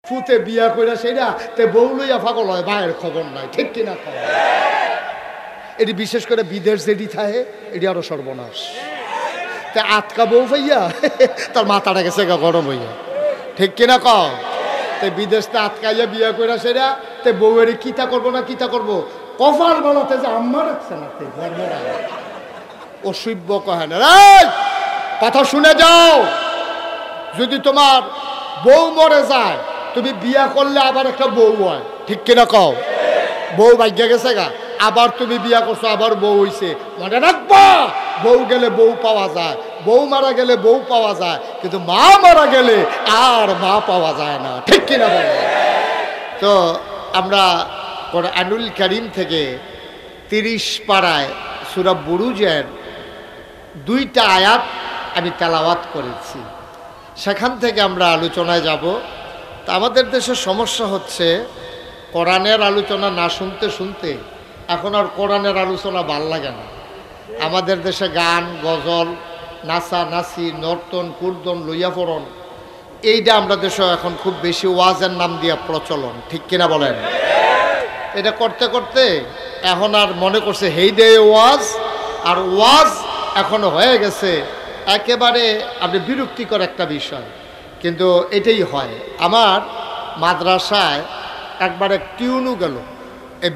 ফুতে বিয়া কইরা সেটা তে বউ লইয়া পাগল হয়, ভাইয়ের খবর নাই, ঠিক কিনা খবর? এটি বিশেষ করে বিদেশ যেটি থাকে এটি আরো সর্বনাশ। তে আটকা বউ পাইয়া তার মাথাটা গেছে গরম হইয়া, ঠিক কিনা ক? তে বিদেশতে আটকাইয়া বিয়া কইরা সেটা তে বউয়ের কিতা করবো না কিতা করবো, কপাল বানাতে যে আম্মা রাখছে না তে অসভ্য কহে না। কথা শুনে যাও, যদি তোমার বউ মরে যায় তুমি বিয়া করলে আবার একটা বউ হয়, ঠিক কিনা কও? বউ ভাগ্যে গেছে গা, আবার তুমি বিয়া করছো, আবার বউ হইছে, মনে রাখবা বউ গেলে বউ পাওয়া যায়, বউ মারা গেলে বউ পাওয়া যায়, কিন্তু মা মারা গেলে আর মা পাওয়া যায় না, ঠিক কিনা বলে? তো আমরা কোরআনুল কারীম থেকে 30 পারায় সূরা বুরুজের 2টা আয়াত আমি তেলাওয়াত করেছি, সেখান থেকে আমরা আলোচনায় যাব। তা আমাদের দেশে সমস্যা হচ্ছে কোরআনের আলোচনা না শুনতে শুনতে এখন আর কোরআনের আলোচনা ভাল লাগে না। আমাদের দেশে গান, গজল, নাচা নাচি, নর্তন কুর্দন, লইয়া পড়ন, এইটা আমরা দেশে এখন খুব বেশি ওয়াজের নাম দিয়া প্রচলন, ঠিক কিনা বলেন? এটা করতে করতে এখন আর মনে করছে হেই দে ওয়াজ, আর ওয়াজ এখনো হয়ে গেছে একেবারে আপনি বিরক্তিকর একটা বিষয়। কিন্তু এটাই হয়। আমার মাদ্রাসায় একবারে টিউনু গেল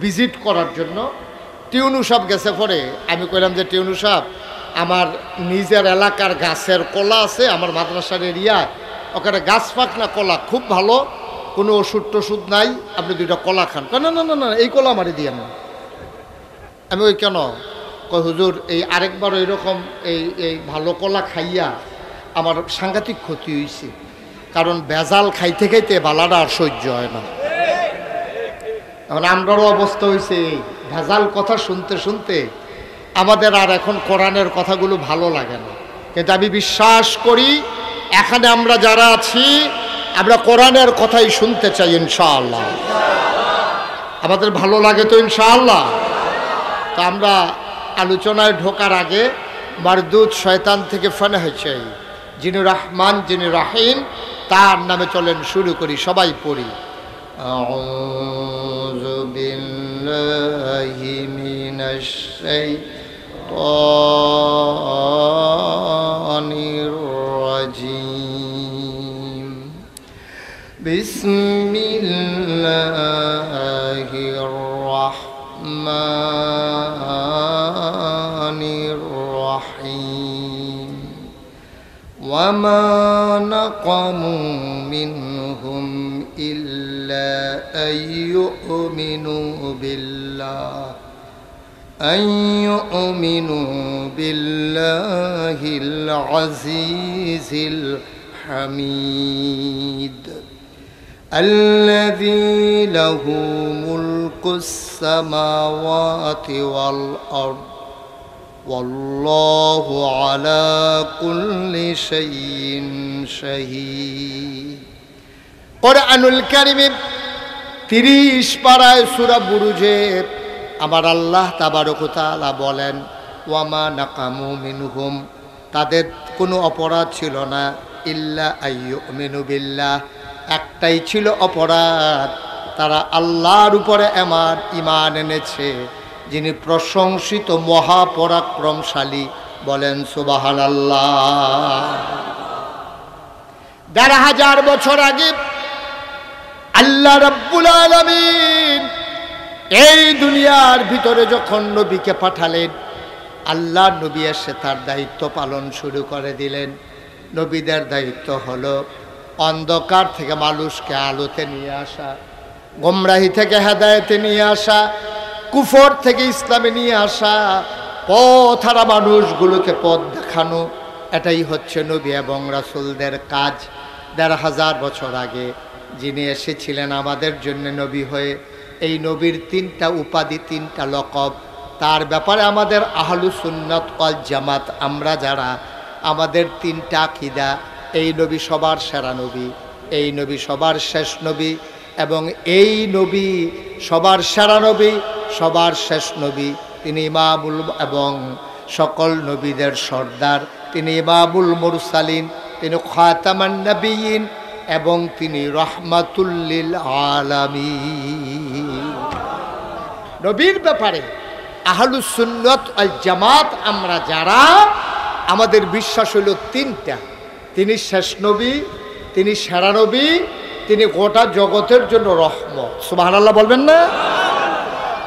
ভিজিট করার জন্য, টিউনু সাহেব গেছে পরে আমি কইলাম যে টিউনু সাহেব, আমার নিজের এলাকার গাছের কলা আছে আমার মাদ্রাসার এরিয়ায়, ওখানে গাছ পাক না কলা খুব ভালো, কোনো ওষুধ টষুধ নাই, আপনি 2টা কলা খান। না না না না এই কলা আমারই দিয়ে না। আমি ওই কেন কই হুজুর, এই আরেকবার ওইরকম এই ভালো কলা খাইয়া আমার সাংঘাতিক ক্ষতি হয়েছে, কারণ ভেজাল খাইতে খাইতে বালাটা আর সহ্য হয় না। এখন আমরারও অবস্থা হয়েছে এই ভেজাল কথা শুনতে শুনতে আমাদের আর এখন কোরআনের কথাগুলো ভালো লাগে না। কিন্তু আমি বিশ্বাস করি এখানে আমরা যারা আছি আমরা কোরআনের কথাই শুনতে চাই ইনশাআল্লাহ। আমাদের ভালো লাগে তো ইনশাআল্লাহ। তা আমরা আলোচনায় ঢোকার আগে মারদুদ শয়তান থেকে ফানা হয়েছে, যিনি রহমান যিনি রাহিম তার নামে চলেন শুরু করি, সবাই পড়ি। আউযু বিল্লাহি মিনাশ শাইতানির রাজীম। বিসমিল্লাহির রাহমানির রাহিম। ওয়ামা নাকামু মিনহুম ইল্লা আইয়ুমিনু বিল্লাহিল আজিজিল হামিদ আল্লাযী লাহু মুলকুস সামাওয়াতি ওয়াল আরদ ওয়াল্লাহু আলা কুল্লি শাইইন শাহীদ। কোরআনুল কারীমে 30 পারায় সূরা বুরুজে আমার আল্লাহ তাবারক ওয়া তাআলা বলেন, ওয়ামা নাকামু মিনহুম, তাদের কোনো অপরাধ ছিল না, ইল্লা আইয়ুমিনু বিল্লাহ, একটাই ছিল অপরাধ, তারা আল্লাহর উপরে এমন ঈমান এনেছে যিনি প্রশংসিত মহাপরাক্রমশালী। বলেন সুবহানাল্লাহ। ১,৫০০ বছর আগে আল্লাহ রাব্বুল আলামিন এই দুনিয়ার ভিতরে যখন নবীকে পাঠালেন, আল্লাহ নবী এসে তার দায়িত্ব পালন শুরু করে দিলেন। নবীদের দায়িত্ব হলো অন্ধকার থেকে মানুষকে আলোতে নিয়ে আসা, গোমরাহি থেকে হেদায়েতে নিয়ে আসা, কুফর থেকে ইসলামে নিয়ে আসা, পথহারা মানুষগুলোকে পথ দেখানো, এটাই হচ্ছে নবী এবং রাসূলদের কাজ। ১,৫০০ বছর আগে যিনি এসেছিলেন আমাদের জন্য নবী হয়ে, এই নবীর 3টা উপাধি, 3টা লকব, তার ব্যাপারে আমাদের আহলুস সুন্নাত ওয়াল জামাত আমরা যারা, আমাদের 3টা আকীদা, এই নবী সবার সেরা নবী, এই নবী সবার শেষ নবী, এবং এই নবী সবার সেরা নবী, সবার শেষ নবী। তিনি ইমামুল এবং সকল নবীদের সর্দার, তিনি ইমামুল মুরসালিন, তিনি খাতামান নবিয়্যিন, এবং তিনি রাহমাতুল লিল আলামিন। নবীর ব্যাপারে আহলুস সুন্নাত ওয়াল জামাত আমরা যারা, আমাদের বিশ্বাস হলো তিনটা: তিনি শেষ নবী, তিনি সেরা নবী, তিনি গোটা জগতের জন্য রহমত। সুবহানাল্লাহ বলবেন না?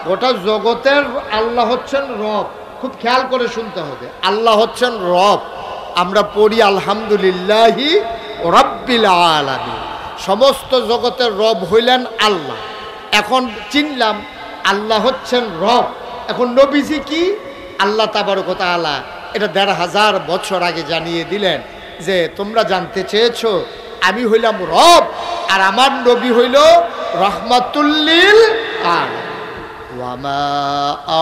গোটা জগতের আল্লাহ হচ্ছেন রব। খুব খেয়াল করে শুনতে হবে, আল্লাহ হচ্ছেন রব। আমরা পড়ি আলহামদুলিল্লাহি রাব্বিল আলামিন। সমস্ত জগতের রব হইলেন আল্লাহ। এখন চিনলাম আল্লাহ হচ্ছেন রব। এখন নবীজি কি? আল্লাহ তাবারক ওয়া তাআলা এটা ১৫০০ বছর আগে জানিয়ে দিলেন যে তোমরা জানতে চেয়েছো আমি হইলাম রব, আর আমার নবী হইল রাহমাতুল লিল আলামিন। ওয়ামা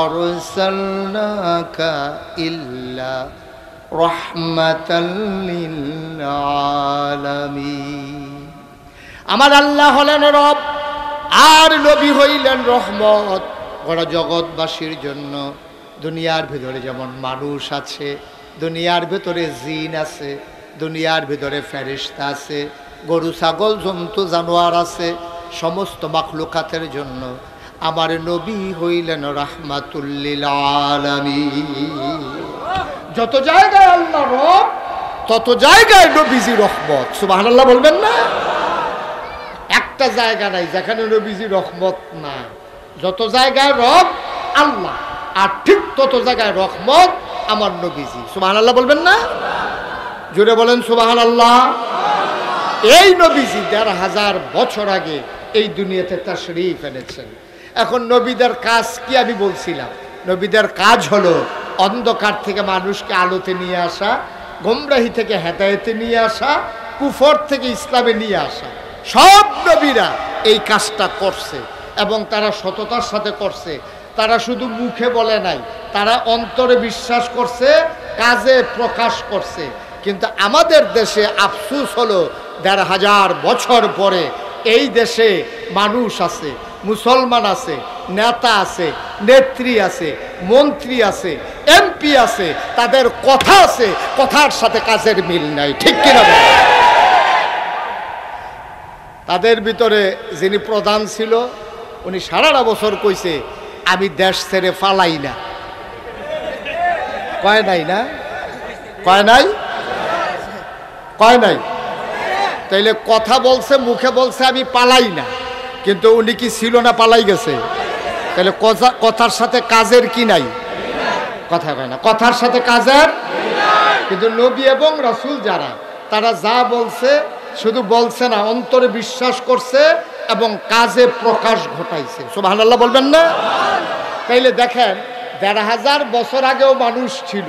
আরসালনাকা ইল্লা রাহমাতাল লিল আলামিন। আমার আল্লাহ হলেন রব, আর নবী হইলেন রহমত গোটা জগৎবাসীর জন্য। দুনিয়ার ভিতরে যেমন মানুষ আছে, দুনিয়ার ভিতরে জিন আছে, দুনিয়ার ভিতরে ফেরেশতা আছে, গরু ছাগল জন্তু জানোয়ার আছে, সমস্ত মাখলুকাতের জন্য আমার নবী হইলেন রাহমাতুল লিল আলামিন। যত জায়গায় আল্লাহ রব, তত জায়গায় নবীজি রহমত। সুবহানাল্লাহ বলবেন না? একটা জায়গা নাই যেখানে নবীজি রহমত নাই। যত জায়গায় রব আল্লাহ, আর ঠিক তত জায়গায় রহমত আমার নবীজি। সুবহানাল্লাহ বলবেন না? জোরে বলেন সুবহানাল্লাহ। এই নবীজি ১৫০০ বছর আগে এই দুনিয়াতে তাশরীফ এনেছেন। এখন নবীদের কাজ কি? আমি বলছিলাম নবীদের কাজ হলো অন্ধকার থেকে মানুষকে আলোতে নিয়ে আসা, গোমরাহি থেকে হেদায়েতে নিয়ে আসা, কুফর থেকে ইসলামে নিয়ে আসা। সব নবীরা এই কাজটা করছে এবং তারা সততার সাথে করছে। তারা শুধু মুখে বলে নাই, তারা অন্তরে বিশ্বাস করছে, কাজে প্রকাশ করছে। কিন্তু আমাদের দেশে আফসোস হলো ১৫০০ বছর পরে এই দেশে মানুষ আছে, মুসলমান আছে, নেতা আছে, নেত্রী আছে, মন্ত্রী আছে, এমপি আছে, তাদের কথা আছে, কথার সাথে কাজের মিল নাই। ঠিক কিনা? তাদের ভিতরে যিনি প্রধান ছিল উনি সারাটা বছর কইছে আমি দেশ ছেড়ে পালাই না। কয় নাই না? কয় নাই? কয় নাই? তাইলে কথা বলছে, মুখে বলছে আমি পালাই না, কিন্তু উনি কি ছিল না পালাই গেছে? তাহলে কথার সাথে কাজের কি নাই? কথা কয় না, কথার সাথে কাজের। কিন্তু নবী এবং রাসূল যারা, তারা যা বলছে শুধু বলছে না, অন্তরে বিশ্বাস করছে এবং কাজে প্রকাশ ঘটাইছে। সুবহানাল্লাহ বলবেন না? তাইলে দেখেন ১৫০০ বছর আগেও মানুষ ছিল,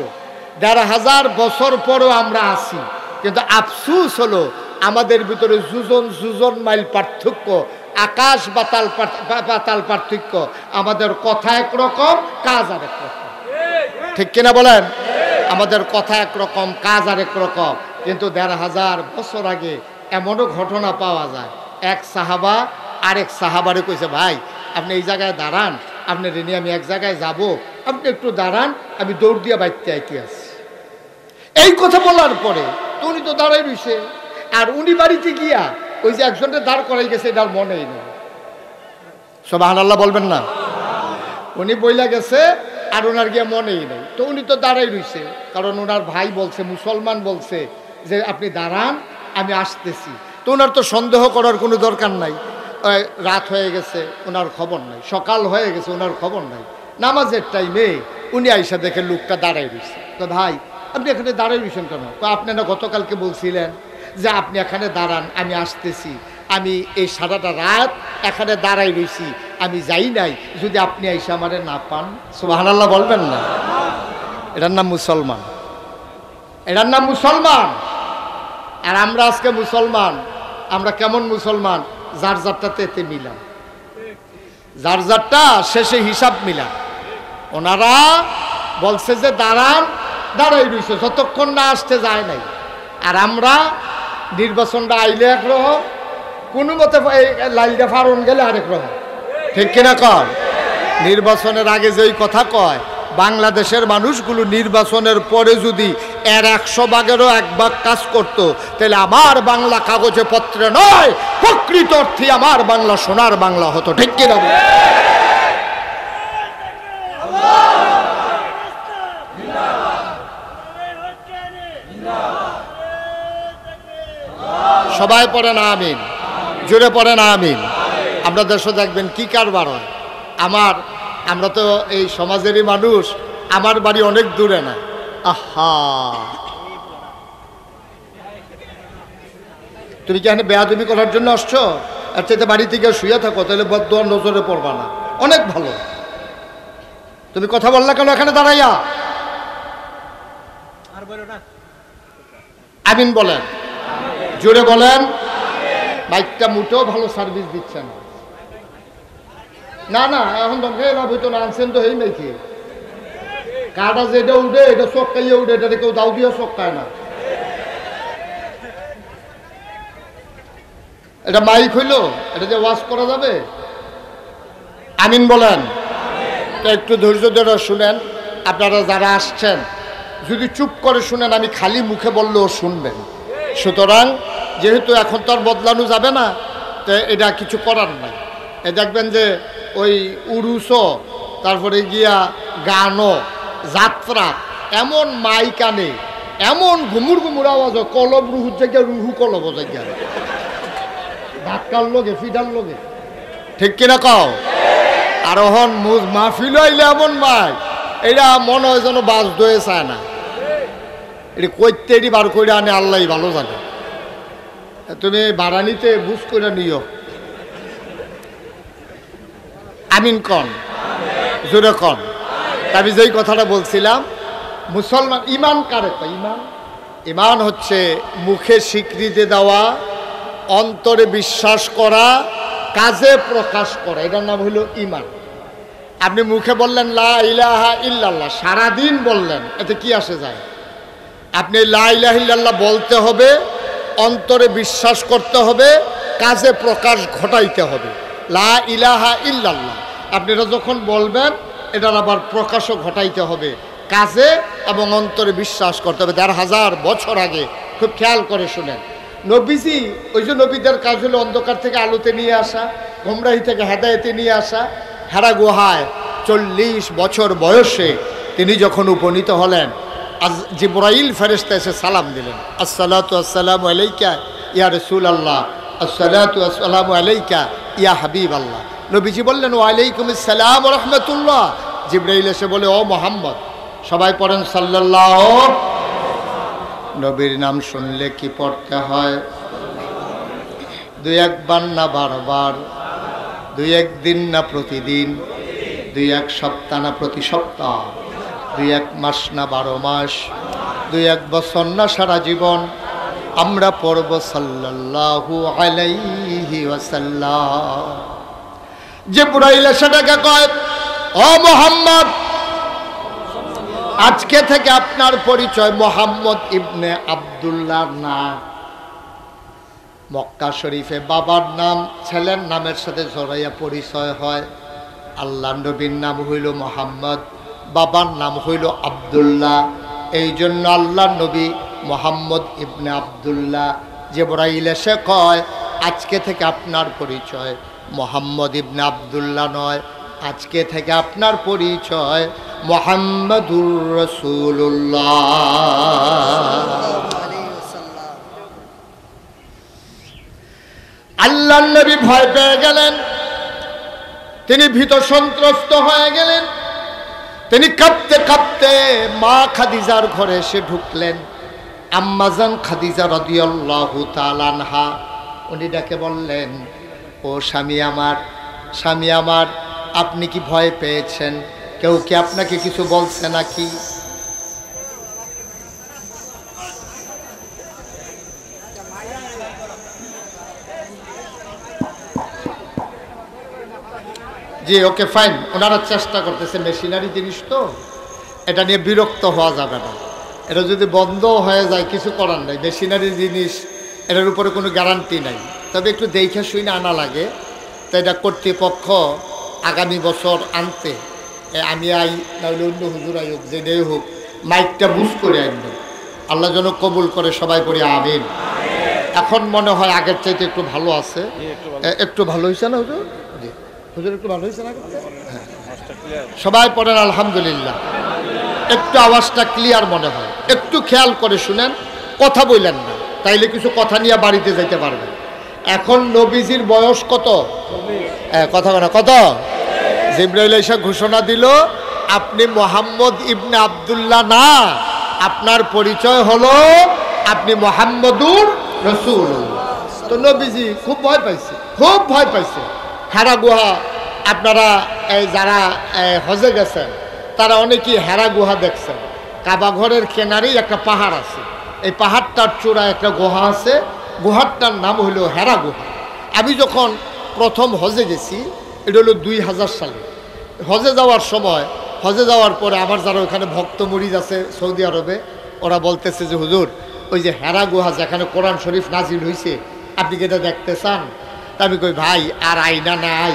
১৫০০ বছর পরেও আমরা আছি। কিন্তু আফসোস হলো আমাদের ভিতরে যুজন মাইল পার্থক্য, আকাশ পাতাল পার্থক্য। আমাদের কথা একরকম, কাজ আরেক রকম। ঠিক কিনা বলেন? আমাদের কথা একরকম, কাজ আরেক রকম। কিন্তু ১৫০০ বছর আগে এমনও ঘটনা পাওয়া যায়, এক সাহাবা আরেক সাহাবারে কইছে ভাই আপনি এই জায়গায় দাঁড়ান, আপনি রেনে আমি এক জায়গায় যাব, আপনি একটু দাঁড়ান, আমি দৌড় দিয়া বাইতে আইতে আসি। এই কথা বলার পরে তো উনি তো দাঁড়াই রইছে, আর উনি বাড়িতে গিয়া ওই যে একজনকে দাঁড় করাই গেছে এটার মনেই নেই। সুবহানাল্লাহ বলবেন না? উনি বইলা গেছে আর ওনার গিয়া মনেই নেই। তো উনি তো দাঁড়াই রইছে, কারণ ওনার ভাই বলছে, মুসলমান বলছে যে আপনি দাঁড়ান আমি আসতেছি। তো ওনার তো সন্দেহ করার কোনো দরকার নাই। রাত হয়ে গেছে ওনার খবর নাই, সকাল হয়ে গেছে ওনার খবর নাই, নামাজের টাইমে উনি আইসা দেখে লোকটা দাঁড়াই রইছে। তো ভাই আপনি এখানে দাঁড়াই রইছেন কেন? আপনি না গতকালকে বলছিলেন যে আপনি এখানে দাঁড়ান আমি আসতেছি, আমি এই সারাটা রাত এখানে দাঁড়াই রইছি, আমি যাই নাই, যদি আপনি আইসা আমারে না পান। সুবহানাল্লাহ বলবেন না? এটার নাম মুসলমান, এটার নাম মুসলমান। আর আমরা আজকে মুসলমান, আমরা কেমন মুসলমান? যার যারটাতে এতে মিলাম, যার যারটা শেষে হিসাব মিলাম। ওনারা বলছে যে দাঁড়ান, দাঁড়াই রইছে, যতক্ষণ না আসতে যায় নাই। আর আমরা নির্বাচনটা আইলে একরকম, কোনো মতে লাইলটা ফারণ গেলে আরেক রকম। ঠিক কিনা কর? নির্বাচনের আগে যেই কথা কয় বাংলাদেশের মানুষগুলো নির্বাচনের পরে যদি এর 100 ভাগেরও 1 ভাগ কাজ করত, তাহলে আমার বাংলা কাগজে পত্রে নয়, প্রকৃত অর্থে আমার বাংলা সোনার বাংলা হতো। ঠিক কিনা? সবাই পড়ে না আমিন, জোরে পড়ে না আমিন। আমরা দেশে দেখবেন কি কারবার হয়। আমরা তো এই সমাজেরই মানুষ, আমার বাড়ি অনেক দূরে না। আহা, তুমি কি এখানে বেয়াদবি করার জন্য আসছো? আর চাইতে বাড়ি থেকে শুয়ে থাকো, তাহলে বদদোয়ার নজরে পড়বা না। অনেক ভালো। তুমি কথা বললা কেন এখানে দাঁড়াইয়া? আমিন বলেন, জোরে বলেন। বাইকটা মুটেও ভালো সার্ভিস দিচ্ছেন না। না এখন দরকার লাভ হইতো না, আনছেন তো এই নাকি কাটা যেটা উঠে এটা চক্কাইয়ে উঠে, এটা কেউ দাও দিয়ে চক্কায় না। এটা মাইক হইল, এটা যে ওয়াশ করা যাবে। আমিন বলেন। একটু ধৈর্য ধরে শুনেন। আপনারা যারা আসছেন যদি চুপ করে শুনেন, আমি খালি মুখে বললেও শুনবেন। সুতরাং যেহেতু এখন তো আর বদলানো যাবে না, তো এটা কিছু করার নাই। এ দেখবেন যে ওই উরুসও, তারপরে গিয়া গানও, যাত্রা, এমন মাইক আনে, এমন ঘুমুর ঘুমুর আওয়াজ, কলব রুহুর জায়গায় রুহু কলব জায়গায়, ধাক্কার লোকে ফিডার লোকে। ঠিক কিনা কও? আর হন মাহফিল আইলে এমন মাইক, এটা মনে হয় যেন বাস দয়ে চায় না। এটা কইতে এটি বার করে আনে আল্লাহ ভালো জানে। তুমি বাড়ানিতে বুঝ করে নিও। আমিন কন, জোরে কন। আমি যেই কথাটা বলছিলাম, মুসলমান ইমান কারে কয়? ইমান হচ্ছে মুখে স্বীকৃতি দেওয়া, অন্তরে বিশ্বাস করা, কাজে প্রকাশ করা, এটার নাম হলো ইমান। আপনি মুখে বললেন লা ইলাহা ইল্লাল্লাহ, সারাদিন বললেন, এতে কি আসে যায়? আপনি লা ইলাহা ইল্লাল্লাহ বলতে হবে, অন্তরে বিশ্বাস করতে হবে, কাজে প্রকাশ ঘটাইতে হবে। লা ইলাহা ইল্লাল্লাহ আপনি এটা যখন বলবেন, এটার আবার প্রকাশও ঘটাইতে হবে, কাজে এবং অন্তরে বিশ্বাস করতে হবে। ১,৫০০ বছর আগে, খুব খেয়াল করে শুনেন, নবীজি, ওই যে নবীদের কাজ হলো অন্ধকার থেকে আলোতে নিয়ে আসা, গোমরাহি থেকে হেদায়েতে নিয়ে আসা। হেরা গুহায় ৪০ বছর বয়সে তিনি যখন উপনীত হলেন, জিবরাইল ফেরেশতা এসে সালাম দিলেন, আসসালাতু আসসালামু আলাইকা ইয়া রাসূলুল্লাহ, আসসালাতু আসসালামু আলাইকা ইয়া হাবিবাল্লাহ। নবীজি বললেন ওয়া আলাইকুমুস সালাম ওয়া রাহমাতুল্লাহ। জিবরাইল এসে বলে ও মুহাম্মদ। সবাই পড়েন সাল্লাল্লাহু। নবীর নাম শুনলে কি পড়তে হয়? ২-১ বার না বারবার, ২-১ দিন না প্রতিদিন, ২-১ সপ্তাহ না প্রতি সপ্তাহ, ২-১ মাস না ১২ মাস, ২-১ বছর না সারা জীবন আমরা পড়ব সাল্লাল্লাহু আলাইহি ওয়াসাল্লাম। জিবরাইল সেটাকে কয় ও মুহাম্মদ, আজকে থেকে আপনার পরিচয় মোহাম্মদ ইবনে আব্দুল্লাহ না। মক্কা শরীফে বাবার নাম ছেলের নামের সাথে জড়াইয়া পরিচয় হয়। আল্লাহ নবীর নাম হইল মোহাম্মদ, বাবার নাম হইল আব্দুল্লাহ। এই জন্য আল্লাহ নবী মোহাম্মদ ইবনে আব্দুল্লাহ। জিবরাইল এসে কয় আজকে থেকে আপনার পরিচয় মোহাম্মদ ইবনে আব্দুল্লাহ নয়, আজকে থেকে আপনার পরিচয় মুহাম্মাদুর রাসূলুল্লাহ। আল্লাহর নবী ভয় পেয়ে গেলেন, তিনি ভীত সন্ত্রস্ত হয়ে গেলেন। তিনি কাঁপতে কাঁপতে মা খাদিজার ঘরে এসে ঢুকলেন। আম্মাজান খাদিজা রাদিয়াল্লাহু তাআলা আনহা, উনি ডাকে বললেন ও স্বামী আমার, স্বামী আমার, আপনি কি ভয় পেয়েছেন? কেউ কি আপনাকে কিছু বলছে নাকি? জি ওকে ফাইন, ওনারা চেষ্টা করতেছে, মেশিনারি জিনিস তো, এটা নিয়ে বিরক্ত হওয়া যাবে না। এটা যদি বন্ধ হয়ে যায় কিছু করার নাই, মেশিনারি জিনিস, এটার উপরে কোনো গ্যারান্টি নাই। তবে একটু দেখে শুনে আনা লাগে। তো এটা কর্তৃপক্ষ আগামী বছর আনতে আমি আই নাহলে অন্য হুজুর আই হোক, যেটাই হোক, মাইকটা বুঝ করে আনবেন। আল্লাহ যেন কবুল করে, সবাই পড়ি আমিন। এখন মনে হয় আগের চাইতে একটু ভালো আছে। একটু ভালো হয়েছে না হুজুর? জি হুজুর, একটু ভালো হয়েছে না? হ্যাঁ, সবাই পড়েন আলহামদুলিল্লাহ। একটু আওয়াজটা ক্লিয়ার মনে হয়, একটু খেয়াল করে শুনেন, কথা বললেন না, তাইলে কিছু কথা নিয়ে বাড়িতে যাইতে পারবেন। এখন নবীজির বয়স কত? কথা বলা কত? জিবরাইল এসে ঘোষণা দিল, আপনি মোহাম্মদ ইবনে আব্দুল্লাহ না, আপনার পরিচয় হলো আপনি মোহাম্মদুর রাসূলুল্লাহ। তো নবীজি খুব ভয় পাইছে, খুব ভয় পাইছে। হেরা গুহা, আপনারা যারা হজে গেছেন তারা অনেকেই হেরা গুহা দেখছেন। কাবা ঘরের কেনারেই একটা পাহাড় আছে, এই পাহাড়টার চূড়ায় একটা গুহা আছে, গুহাটার নাম হলো হেরা গুহা। আমি যখন প্রথম হজে গেছি, এটা হলো 2000 সালে। হজে যাওয়ার সময়, হজে যাওয়ার পরে আমার যারা ওখানে ভক্ত মুরিদ আছে সৌদি আরবে, ওরা বলতেছে যে হুজুর, ওই যে হেরা গুহা যেখানে কোরআন শরীফ নাজিল হয়েছে, আপনি কি এটা দেখতে চান? তা আমি কই ভাই আর আইনা নাই,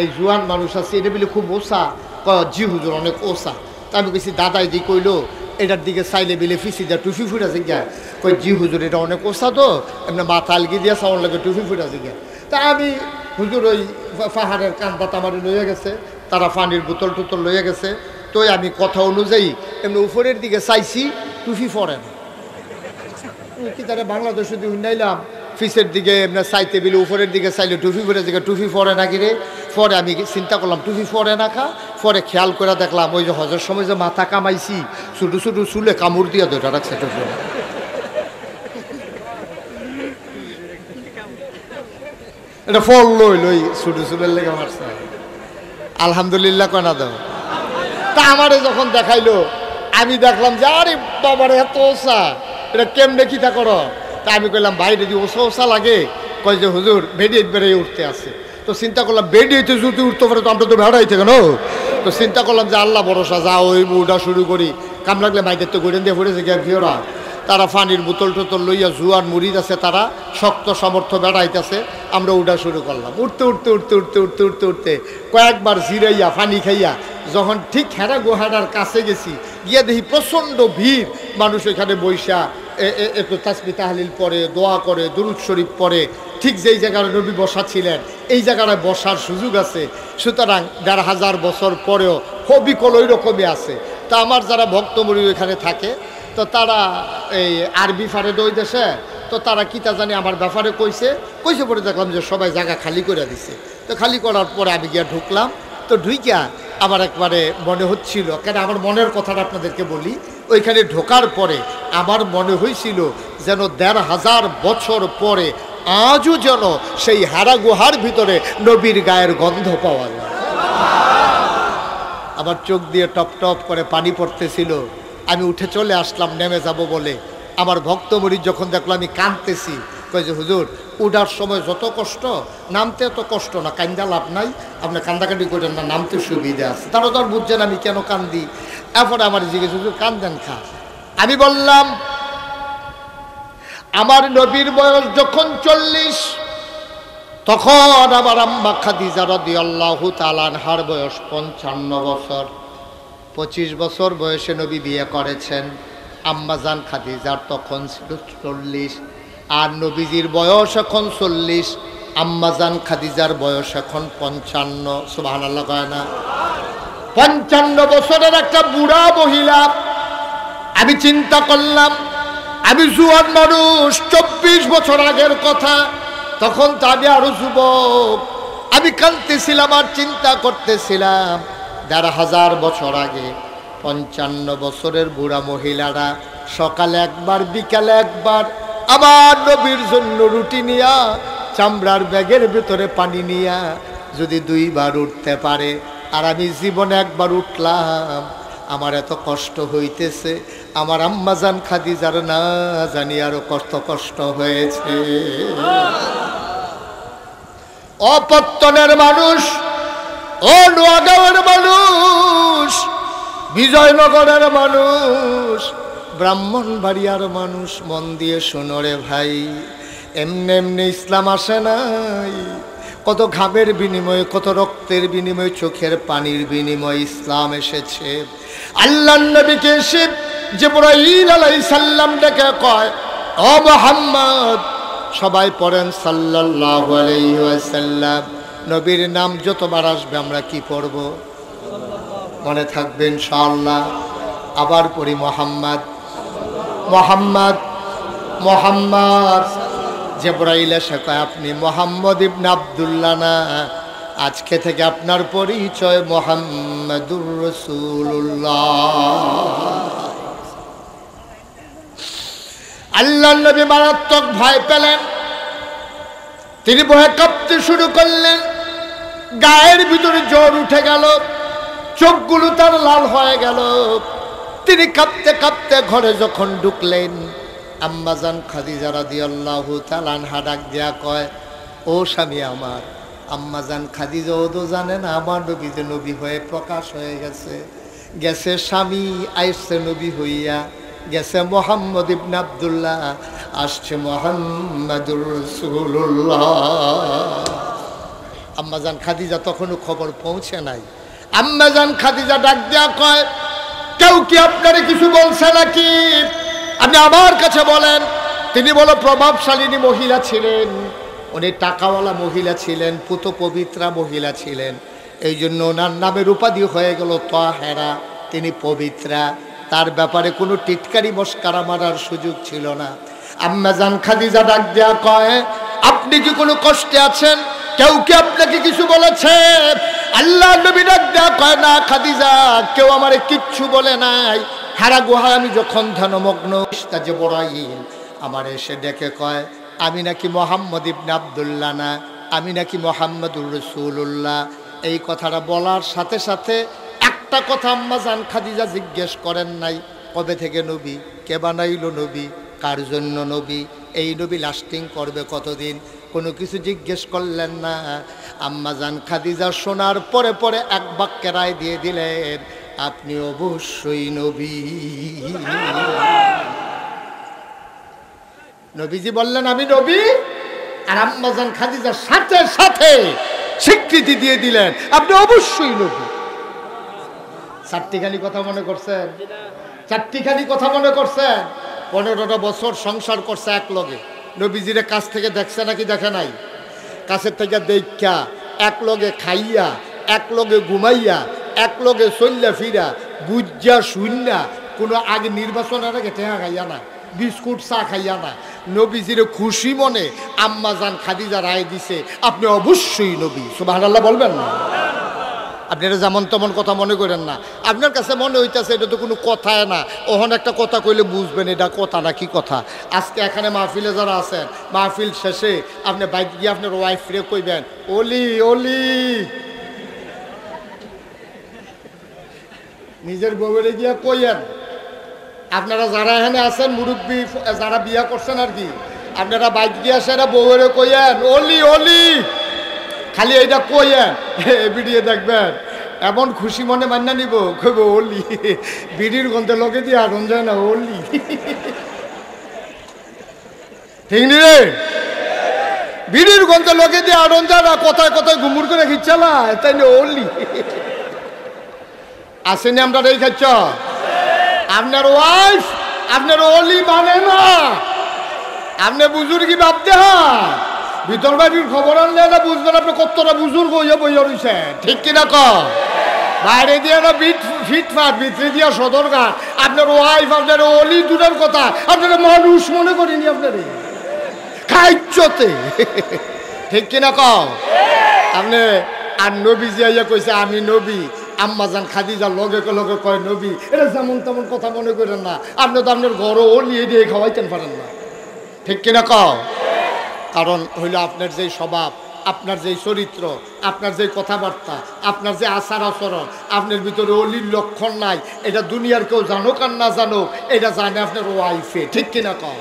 এই জুয়ান মানুষ আছে, এটা বলে খুব ওসা। জি হুজুর অনেক ওসা। তা আমি কইছি দাদা এদিকে কইলো এটার দিকে চাইলে বিলে ফিসি যা টুফি ফুটা জিজ্ঞা। কই জি হুজুর এটা অনেক ওসা, তো এমনি মাথা আলগি দিয়া চাওয়ার লাগে টুফি ফুটা জিজ্ঞা। তা আমি হুজুর ওই পাহাড়ের কান্দা তামারি লইয়া গেছে, তারা পানির বোতল টুতল লইয়া গেছে, তো আমি কথা অনুযায়ী এমনি উপরের দিকে চাইছি, টুফি পরে না। কি তারা বাংলাদেশে দিয়ে উন্নাইলাম, ফিসের দিকে এমনি চাইতে বিলে উপরের দিকে চাইলে টুফি পরে দিকে টুফি পরে না কিরে। পরে আমি চিন্তা করলাম টুফি পরে না খা, পরে খেয়াল করে দেখলাম ওই যে হজের সময় যে মাথা কামাইছি, ছোটো ছোটো চুলে কামড় দিয়া ধরে রাখছে টুফি। এটা ফল লই লই ছোটো চুলের লেগে মারছে। আলহামদুলিল্লাহ কয়না দাও। তা আমারে যখন দেখাইলো, আমি দেখলাম যে আরে বাবার এত ওসা, এটা কেমনে কিতা করো? তা আমি কইলাম ভাই যদি ওসা ওসা লাগে, কয় যে হুজুর বেডিয়ে বেড়ে উঠতে আছে। তো চিন্তা করলাম বেডিয়েতে যদি উঠতে পারে তো আমরা তো ভেড়াইতে কেন? তো চিন্তা করলাম যে আল্লাহ ভরসা, যা ওই উঠা শুরু করি, কাম লাগলে মাইদের তো গড়েন দিয়ে পড়েছে গিয়া। তারা পানির বোতল টোতল লইয়া জুয়ান মুরিদ আছে, তারা শক্ত সামর্থ্য বেড়াইতেছে, আমরা উঠা শুরু করলাম। উঠতে উঠতে উঠতে উঠতে উঠতে উঠতে উঠতে কয়েকবার জিরাইয়া পানি খাইয়া যখন ঠিক হেরা গুহাটার কাছে গেছি, গিয়া দেখি প্রচণ্ড ভিড় মানুষ এখানে বৈশা একটু তাসবিহ তাহলিল পরে, দোয়া করে, দুরূদ শরীফ পড়ে। ঠিক যেই জায়গায় নবী বসা ছিলেন এই জায়গায় বসার সুযোগ আছে। সুতরাং 1500 বছর পরেও হবিকল ওই রকমই আছে। তা আমার যারা ভক্তমুরি এখানে থাকে, তো তারা এই আরবি ফারে ওই দেশে, তো তারা কিতা জানি আমার ব্যাপারে কইছে পরে দেখলাম যে সবাই জায়গা খালি করে দিছে। তো খালি করার পরে আমি গিয়া ঢুকলাম। তো ঢুইকা আমার একবারে মনে হচ্ছিল, কেন আমার মনের কথাটা আপনাদেরকে বলি, ওইখানে ঢোকার পরে আমার মনে হয়েছিল যেন 1500 বছর পরে আজও যেন সেই হেরা গুহার ভিতরে নবীর গায়ের গন্ধ পাওয়া যায়। আমার চোখ দিয়ে টপ টপ করে পানি পড়তেছিল। আমি উঠে চলে আসলাম নেমে যাব বলে। আমার ভক্তমরিদ যখন দেখলো আমি কাঁদতেছি, কই যে হুজুর উঠার সময় যত কষ্ট, নামতে এত কষ্ট না, কান্দা লাভ নাই, আপনি কান্দাকান্দি করেন না, নামতে সুবিধা আছে। তারা তো আর বুঝছেন আমি কেন কান্দি। এরপরে আমার জিজ্ঞেস হুজুর কান্দেন খা। আমি বললাম আমার নবীর বয়স যখন 40, তখন আমার আম্মা খাদিজা রাদিয়াল্লাহু তাআলা আনহার বয়স 55 বছর। 25 বছর বয়সে নবী বিয়ে করেছেন। আম্মাজান খাদিজার তখন ছিল 40, আর নবীজির বয়স এখন 40, আম্মাজান খাদিজার বয়স এখন 55। সুবহানাল্লাহ কয় না? 55 বছরের একটা বুড়া মহিলা। আমি চিন্তা করলাম আমি জুয়ান মানুষ, 24 বছর আগের কথা, তখন তো আমি আরো যুবক। আমি কাঁদতেছিলাম আর চিন্তা করতেছিলাম 1500 বছর আগে 55 বছরের বুড়া মহিলারা সকালে একবার বিকালে একবার আমার নবীর জন্য রুটি নিয়া, চামড়ার ব্যাগের ভিতরে পানি নিয়া যদি 2 বার উঠতে পারে, আর আমি জীবনে একবার উঠলাম, আমার এত কষ্ট হইতেছে, আমার আম্মাজান খাদিজার না জানি আরো কষ্ট হয়েছে। অপত্তনের মানুষ, ও নোয়াগাঁওয়ের মানুষ, বিজয়নগরের মানুষ, ব্রাহ্মণবাড়িয়ার মানুষ, মন দিয়ে শোনো রে ভাই, এমনি এমনি ইসলাম আসে নাই। কত ঘামের বিনিময়ে, কত রক্তের বিনিময়ে, চোখের পানির বিনিময়ে ইসলাম এসেছে। আল্লাহর নবীকে এসে জিবরাইল আলাইহিস সালাম ডেকে কয়, ও মুহাম্মদ, সবাই পড়েন সাল্লাল্লাহু আলাইহি ওয়াসাল্লাম। নবীর নাম যতবার আসবে আমরা কি পড়ব? মনে থাকবে ইনশাআল্লাহ। আবার পড়ি মুহাম্মদ, মুহাম্মদ, মুহাম্মদ। জিবরাইল এসে কয়, আপনি মুহাম্মদ ইবনে আব্দুল্লাহ না, আজকে থেকে আপনার পরিচয় মুহাম্মাদুর রাসূলুল্লাহ। আল্লাহর নবী মারাত্মক ভয় পেলেন। তিনি ভয়ে কাঁপতে শুরু করলেন, গায়ের ভিতরে জ্বর উঠে গেল, চোখগুলো তার লাল হয়ে গেল। তিনি কাঁপতে কাঁপতে ঘরে যখন ঢুকলেন, আম্মাজান খাদিজা রাদিয়াল্লাহু তাআলা আনহা ডাক দিয়া কয়, ও স্বামী আমার। আম্মাজান খাদিজা ও তো জানেন আমার নবী যে নবী হয়ে প্রকাশ হয়ে গেছে। গেছে স্বামী, আইসে নবী হইয়া, গেছে মুহাম্মদ ইবনে আব্দুল্লাহ, আসছে মুহাম্মাদুর রাসূলুল্লাহ। আম্মাজান খাদিজা তখনও খবর পৌঁছে নাই। আম্মাজান খাদিজা ডাক দিয়া কয়, কেউ কি আপনারে কিছু বলছে নাকি? আপনি আমার কাছে বলেন। তিনি বলো প্রভাবশালিনী মহিলা ছিলেন, উনি টাকাওয়ালা মহিলা ছিলেন, পুত পবিত্রা মহিলা ছিলেন। এই জন্য ওনার নামের উপাধি হয়ে গেল তাহেরা, তিনি পবিত্রা। তার ব্যাপারে কোনো টিটকারি মস্কারা মারার সুযোগ ছিল না। আম্মাজান খাদিজা ডাক দেয়া কয়, আপনি কি কোনো কষ্টে আছেন? কেউ কি আপনাকে কিছু বলেছে? আল্লাহ নবী ডাক দেয়া কয়, না খাদিজা, কেউ আমারে কিচ্ছু বলে নাই। হারা গুহায় আমি যখন ধ্যানমগ্ন, জিবরাইল আমার এসে ডেকে কয়, আমি নাকি মুহাম্মদ ইবনে আব্দুল্লাহ না, আমি নাকি মুহাম্মাদুর রাসূলুল্লাহ। এই কথাটা বলার সাথে সাথে একটা কথা আম্মাজান খাদিজা জিজ্ঞেস করেন নাই, কবে থেকে নবী, কে বানাইল নবী, কার জন্য নবী, এই নবী লাস্টিং করবে কতদিন, কোনো কিছু জিজ্ঞেস করলেন না। আম্মাজান খাদিজা শোনার পরে পরে এক বাক্যে রায় দিয়ে দিলেন, আপনি অবশ্যই নবী। নবীজি বললেন আমি নবী, আর আম্মাজান খাদিজার সাথে সাথে স্বীকৃতি দিয়ে দিলেন আপনি অবশ্যই নবী। চারটিখানি কথা মনে করছেন? চারটিখানি কথা মনে করছেন? 15টা বছর সংসার করছে এক লগে। নবীজিরে কাছ থেকে দেখছে নাকি দেখে নাই? কাছের থেকে দেখা, এক লগে খাইয়া, এক লগে ঘুমাইয়া, এক লগে চল্লা ফিরা, বুঝা শুননা, কোনো আগে নির্বাচনের আগে টেহা খাইয়া না, বিস্কুট চা খাইয়া না। নবীজিরে খুশি মনে আম্মাজান খাদিজা রায় দিছে আপনি অবশ্যই নবী। সুবহানাল্লাহ বলবেন না? আপনারা যেমন তেমন কথা মনে করেন না। আপনার কাছে মনে হইতেছে এটা তো কোনো কথায় না, ওখানে একটা কথা কইলে বুঝবেন এটা কথা না কি কথা। আজকে এখানে মাহফিলে যারা আছেন, মাহফিল শেষে আপনি বাইক গিয়ে আপনার ওয়াইফরে কইবেন, ওলি ওলি, নিজের বউরে গিয়া কইয়েন। আপনারা যারা এখানে আছেন মুরব্বী, যারা বিয়া করছেন আর কি, আপনারা বাইক গিয়ে আসেন, বউরে কইয়েন ওলি ওলি, খালি এইটা কইয়েন, ভিডিও দেখবেন এমন খুশি মনে মান্না নিব, কইব ওলি। বিড়ির গন্ধে লগে দিয়ে আগুন যায় না, ওলি। ঠিক নি রে? বিড়ির গন্ধে লগে দিয়ে আগুন যায় না, কথায় কথায় ঘুমুর করে খিচ্ছালায়, তাই না ওলি। আসেনি আমরা এই খাচ্ছ? আপনার ওয়াইফ আপনার ওলি মানে না, আপনি বুজুর্গি ভাবতে হয়। ভিতর বাড়ির খবর আনলে না বুঝবেন আপনি কতটা বুজুর্গ হইয়া বইয়া রয়েছে, ঠিক কিনা ক? বাইরে দিয়ে না ফিটফাট, ভিতরে দিয়া সদরঘাট। আপনার ওয়াইফ আপনার অলি দূরের কথা, আপনারা মানুষ মনে করিনি আপনারে খাইচতে, ঠিক কিনা ক? আপনি আর নবী জিয়া কইছে আমি নবী, আম্মাজান খাদিজা লগে লগে কয় নবী, এটা যেমন তেমন কথা মনে করেন না। আপনি তো আপনার ঘরও অলিয়ে দিয়ে খাওয়াইতেন পারেন না, ঠিক কিনা ক? কারণ হইল আপনার যেই স্বভাব, আপনার যেই চরিত্র, আপনার যেই কথাবার্তা, আপনার যে আচার আচরণ, আপনার ভিতরে অলির লক্ষণ নাই। এটা দুনিয়ার কেউ জানুক আর না জানুক, এটা জানে আপনার ওয়াইফে, ঠিক কিনা কম?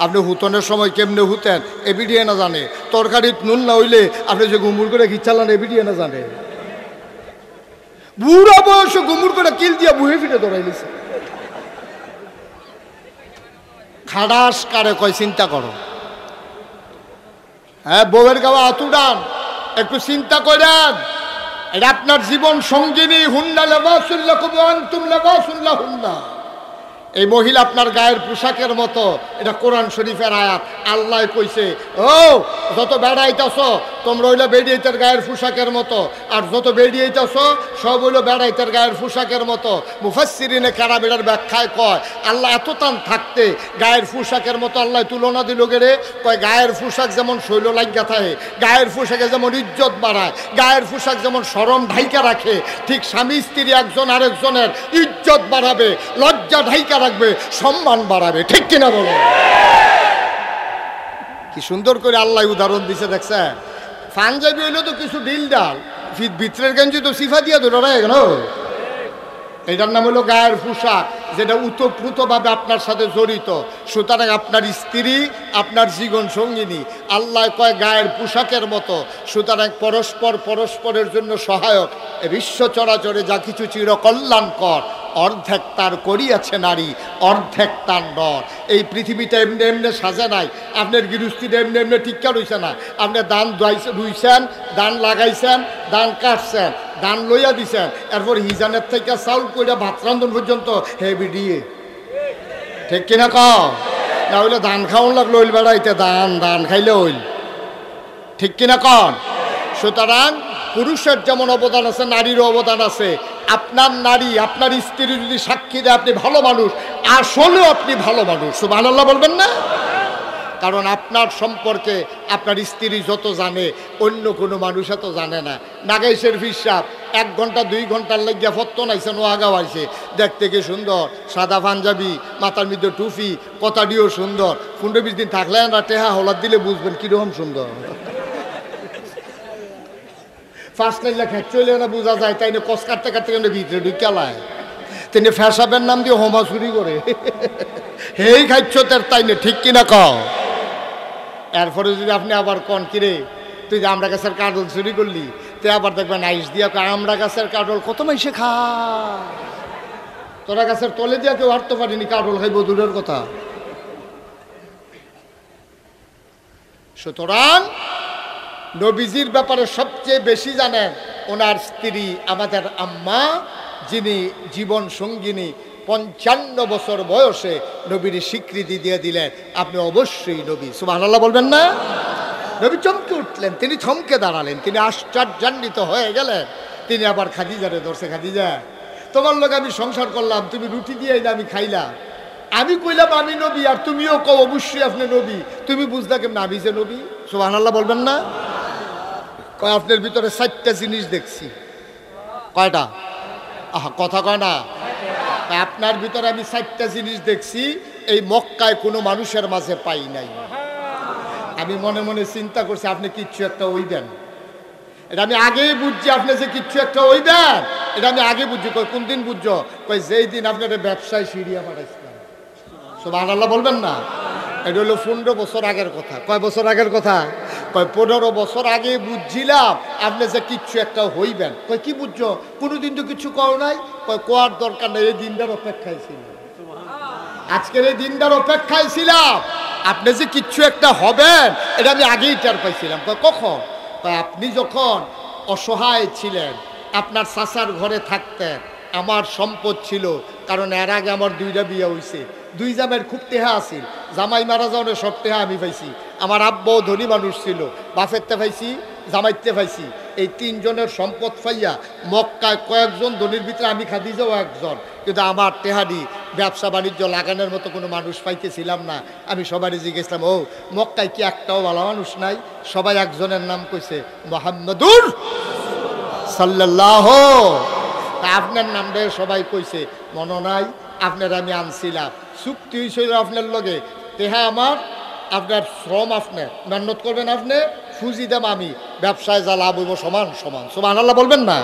আপনি হুতনের সময় কেমনে হুতেন এ ভিডিও না জানে, তরকারির নুন না হইলে আপনি যে গুমুর করে খিচালান এ ভিডিও না জানে। বুড়া বয়সে গুমুর করে কিল দিয়া বুহে ফিরে দৌড়াইলিছে। খাডাস কারে কয় চিন্তা করো। হ্যাঁ, বউয়ের গাওয়া আতুডান, একটু চিন্তা করেন। এটা আপনার জীবন সঙ্গিনী। হুন্না লিবাসুল্লাকুম ওয়া আনতুম লিবাসুল লাহুন্না। এই মহিলা আপনার গায়ের পোশাকের মতো, এটা কোরআন শরীফের আয়াত। আল্লাহ কইছে, ও যত বেড়াইতেছ তোমরা হইলো বেড়িয়েতের গায়ের পোশাকের মতো, আর যত বেড়িয়েতেছ সব হইলো বেড়াইতের গায়ের পোশাকের মতো। মুফাসসিরিনে কেরামের ব্যাখ্যায় কয়, আল্লাহ এত টান থাকতে গায়ের পোশাকের মতো আল্লাহ তুলনা দিল গেলে, কয় গায়ের পোশাক যেমন শৈল লাগিয়া থাকে, গায়ের পোশাকে যেমন ইজ্জত বাড়ায়, গায়ের পোশাক যেমন শরম ঢাইকা রাখে, ঠিক স্বামী স্ত্রী একজন আরেকজনের ইজ্জত বাড়াবে, লজ্জা ঢাইকা রাখবে, সম্মান বাড়াবে। ঠিক কিনা বলো? কি সুন্দর করে আল্লাহ উদাহরণ দিছে দেখছেন। পাঞ্জাবি হইলো তো কিছু ডিল ডাল, ভিতরের গেঞ্জি তো সিফা দিয়া ধরে গেল। এটার নাম হলো গায়ের পোশাক, যেটা উতপ্রুতভাবে আপনার সাথে জড়িত। সুতরাং আপনার স্ত্রী আপনার জীবন সঙ্গিনী। আল্লাহ কয় গায়ের পোশাকের মতো। সুতরাং পরস্পরের জন্য সহায়ক। বিশ্ব চরাচরে যা কিছু চিরকল্যাণকর, অর্ধেক তার করিয়াছে নারী, অর্ধেক তার নর। এই পৃথিবীটা এমনি এমনি সাজে নাই। আপনার গৃহস্থিটা এমনি এমনি টিক্কা রইছে না। আপনি ধান রুইছেন, ধান লাগাইছেন, ধান কাটছেন, ধান লইয়া দিছেন, এরপর হিজানের থেকে চাউল কইরা ভাত রান্ধন পর্যন্ত হেভি দিয়ে। ঠিক কিনা কও? না হইলে ধান খাওয়ান লাগলো ওইল বেড়াইতে, ধান খাইলে ওইল। ঠিক কিনা কন? সুতরাং পুরুষের যেমন অবদান আছে, নারীরও অবদান আছে। আপনার নারী, আপনার স্ত্রী যদি সাক্ষী দেয় আপনি ভালো মানুষ, আসলেও আপনি ভালো মানুষ। সুবহানাল্লাহ বলবেন না? কারণ আপনার সম্পর্কে আপনার স্ত্রী যত জানে অন্য কোনো মানুষ এত জানে না। নাগাইশের হিসাব 1 ঘন্টা 2 ঘন্টার লাগিয়া ফত্ত নাইছেন, ও আগাও আইছে, দেখতে কি সুন্দর, সাদা পাঞ্জাবি, মাথার মধ্যে টুপি, কথাটিও সুন্দর। 15-20 দিন থাকলে না টেহা হলাদ দিলে বুঝবেন কিরকম সুন্দর। ফার্স্ট লাইলে খেয়ে চলে না বোঝা যায়, তাই না কস কাটতে কাটতে ভিতরে ঢুকালায় তিনি ফ্যাসাবের নাম দিয়ে হোমা চুরি করে হেই খাইছ তার, তাই না? ঠিক কিনা কও? এরপরে যদি আপনি আবার কন কিরে তুই যে আমরা গাছের কাঠল চুরি করলি, তুই আবার দেখবেন আইস দিয়া আমরা গাছের কাঠল কত মাইসে খা, তোরা গাছের তলে দিয়া কেউ হাঁটতে পারিনি, কাঠল খাইব দূরের কথা। সুতরাং নবীজির ব্যাপারে সবচেয়ে বেশি জানেন ওনার স্ত্রী আমাদের আম্মা, যিনি জীবন সঙ্গিনী। 55 বছর বয়সে নবীর স্বীকৃতি দিয়ে দিলেন আপনি অবশ্যই নবী। সুবহানাল্লাহ বলবেন না? নবী চমকে উঠলেন, তিনি থমকে দাঁড়ালেন, তিনি আশ্চর্যান্বিত হয়ে গেলেন। তিনি আবার খাদিজারে ধরছে, খাদিজা তোমার লোক আমি সংসার করলাম, তুমি রুটি দিয়ে আমি খাইলাম, আমি কইলাম আমি নবী, আর তুমিও কও অবশ্যই আপনি নবী, তুমি বুঝলা কেমন আমি যে নবী? সুবহানাল্লাহ বলবেন না? কয় আপনার ভিতরে 4টা জিনিস দেখছি। কয়টা? আহা, কথা কয় না। আপনার ভিতরে আমি 4টা জিনিস দেখছি, এই মক্কায় কোনো মানুষের মাঝে পাই নাই। আমি মনে মনে চিন্তা করছি আপনি কিচ্ছু একটা ওইবেন, এটা আমি আগেই বুঝছি। আপনি যে কিচ্ছু একটা ওইবেন এটা আমি আগে বুঝছি। কয় কোন দিন বুঝছো? কয় যেই দিন আপনার ব্যবসায় সিরিয়া পাঠাইছিলাম। সুবহানাল্লাহ বলবেন না? এটা হলো 15 বছর আগের কথা। কয় বছর আগের কথা? কয় 15 বছর আগে বুঝছিলাম আপনি যে কিচ্ছু একটা হইবেন। কয় কি বুঝছো? কোনোদিন তো কিছু কও নাই। কয় কোয়ার দরকার নেই, এই দিনটার অপেক্ষায় ছিলাম, আজকের এই দিনটার অপেক্ষায় ছিলাম। আপনি যে কিচ্ছু একটা হবেন এটা আমি আগেই টের পাইছিলাম। কয় কখন? কয় আপনি যখন অসহায় ছিলেন, আপনার চাচার ঘরে থাকতেন, আমার সম্পদ ছিল, কারণ এর আগে আমার 2টা বিয়ে হয়েছে, 2 জামাইয়ের খুব টেহা আছিল, জামাই মারা যাওয়ার সব টেহা আমি পাইছি। আমার আব্বাও ধনী মানুষ ছিল, বাপেরতে পাইছি, জামাইতে পাইছি। এই 3 জনের সম্পদ পাইয়া মক্কায় কয়েকজন ধনীর ভিতরে আমি খাদিজাও একজন, কিন্তু আমার টেহারি ব্যবসা বাণিজ্য লাগানোর মতো কোনো মানুষ পাইতেছিলাম না। আমি সবারই জিজ্ঞেসলাম, ও মক্কায় কি একটাও ভালো মানুষ নাই? সবাই একজনের নাম কইছে, মুহাম্মাদুর সাল্লাল্লাহু। আপনার নামটা সবাই কইছে, মনে নাই? আপনার আমি আনছিলাম, চুক্তি হয়েছিল আপনার লগে, তেহা আমার, আপনার শ্রম আপনার, মেহনত করবেন আপনি, ফুজি দাম আমি, ব্যবসায় যা লাভ হইব সমান সমান। সুবহানাল্লাহ বলবেন না?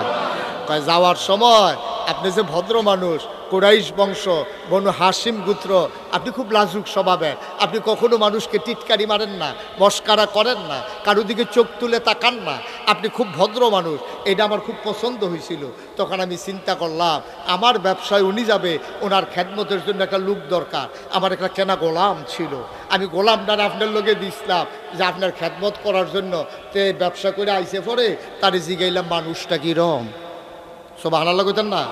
কয় যাওয়ার সময় আপনি যে ভদ্র মানুষ, কুরাইশ বংশ, বনু হাসিম গোত্র, আপনি খুব লাজুক স্বভাবের, আপনি কখনো মানুষকে টিটকারি মারেন না, মস্কারা করেন না, কারো দিকে চোখ তুলে তাকান না, আপনি খুব ভদ্র মানুষ, এটা আমার খুব পছন্দ হয়েছিল। তখন আমি চিন্তা করলাম আমার ব্যবসায় উনি যাবে, ওনার খেদমতের জন্য একটা লোক দরকার, আমার একটা কেনা গোলাম ছিল, আমি গোলামদার আপনার লোকে দিছিলাম যে আপনার খেদমত করার জন্য, তে ব্যবসা করে আইসে পরে তারে জিগাইলাম মানুষটা কিরম, সব আনাল্লা কইতেন না।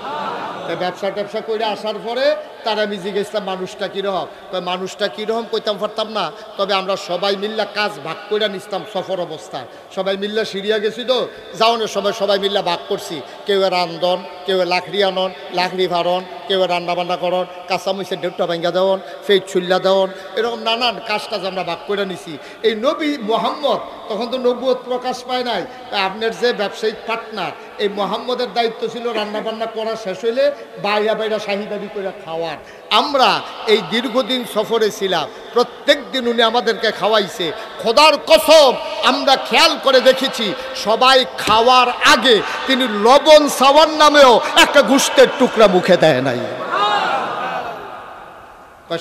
ব্যবসা ট্যাবসা করে আসার পরে তার আমি জিজ্ঞেসলাম মানুষটা কীরকম, মানুষটা কীরকম কইতাম পারতাম না, তবে আমরা সবাই মিল্লা কাজ ভাগ করে নিতাম। সফর অবস্থায় সবাই মিল্লা সিরিয়া গেছি তো যাওয়ানোর সময় সবাই মিল্লা ভাগ করছি। কেউ রান্ধন, কেউ লাকড়ি আনন, লাকড়ি ভারণ, কেউ রান্নাবান্না করন, কাঁচামরিচের ডেটটা ভাঙ্গা দেওয়ন, ফেট ছুল্লা দেওয়ন, এরকম নানান কাজ টাজ আমরা ভাগ করে নিছি। এই নবী মোহাম্মদ তখন তো নবুয়ত প্রকাশ পায় নাই, আপনার যে ব্যবসায়িক পার্টনার এই মোহাম্মদের দায়িত্ব ছিল রান্নাবান্না করা শেষ হইলে বাইরা বাইরা শাহিদাবি করে খাওয়ার। আমরা এই দীর্ঘদিন সফরে ছিলাম, প্রত্যেক দিন উনি আমাদেরকে খাওয়াইছে। খোদার কসম আমরা খেয়াল করে দেখেছি সবাই খাওয়ার আগে তিনি লবণ সাওয়ার নামেও একটা গোশতের টুকরা মুখে দেয় নাই।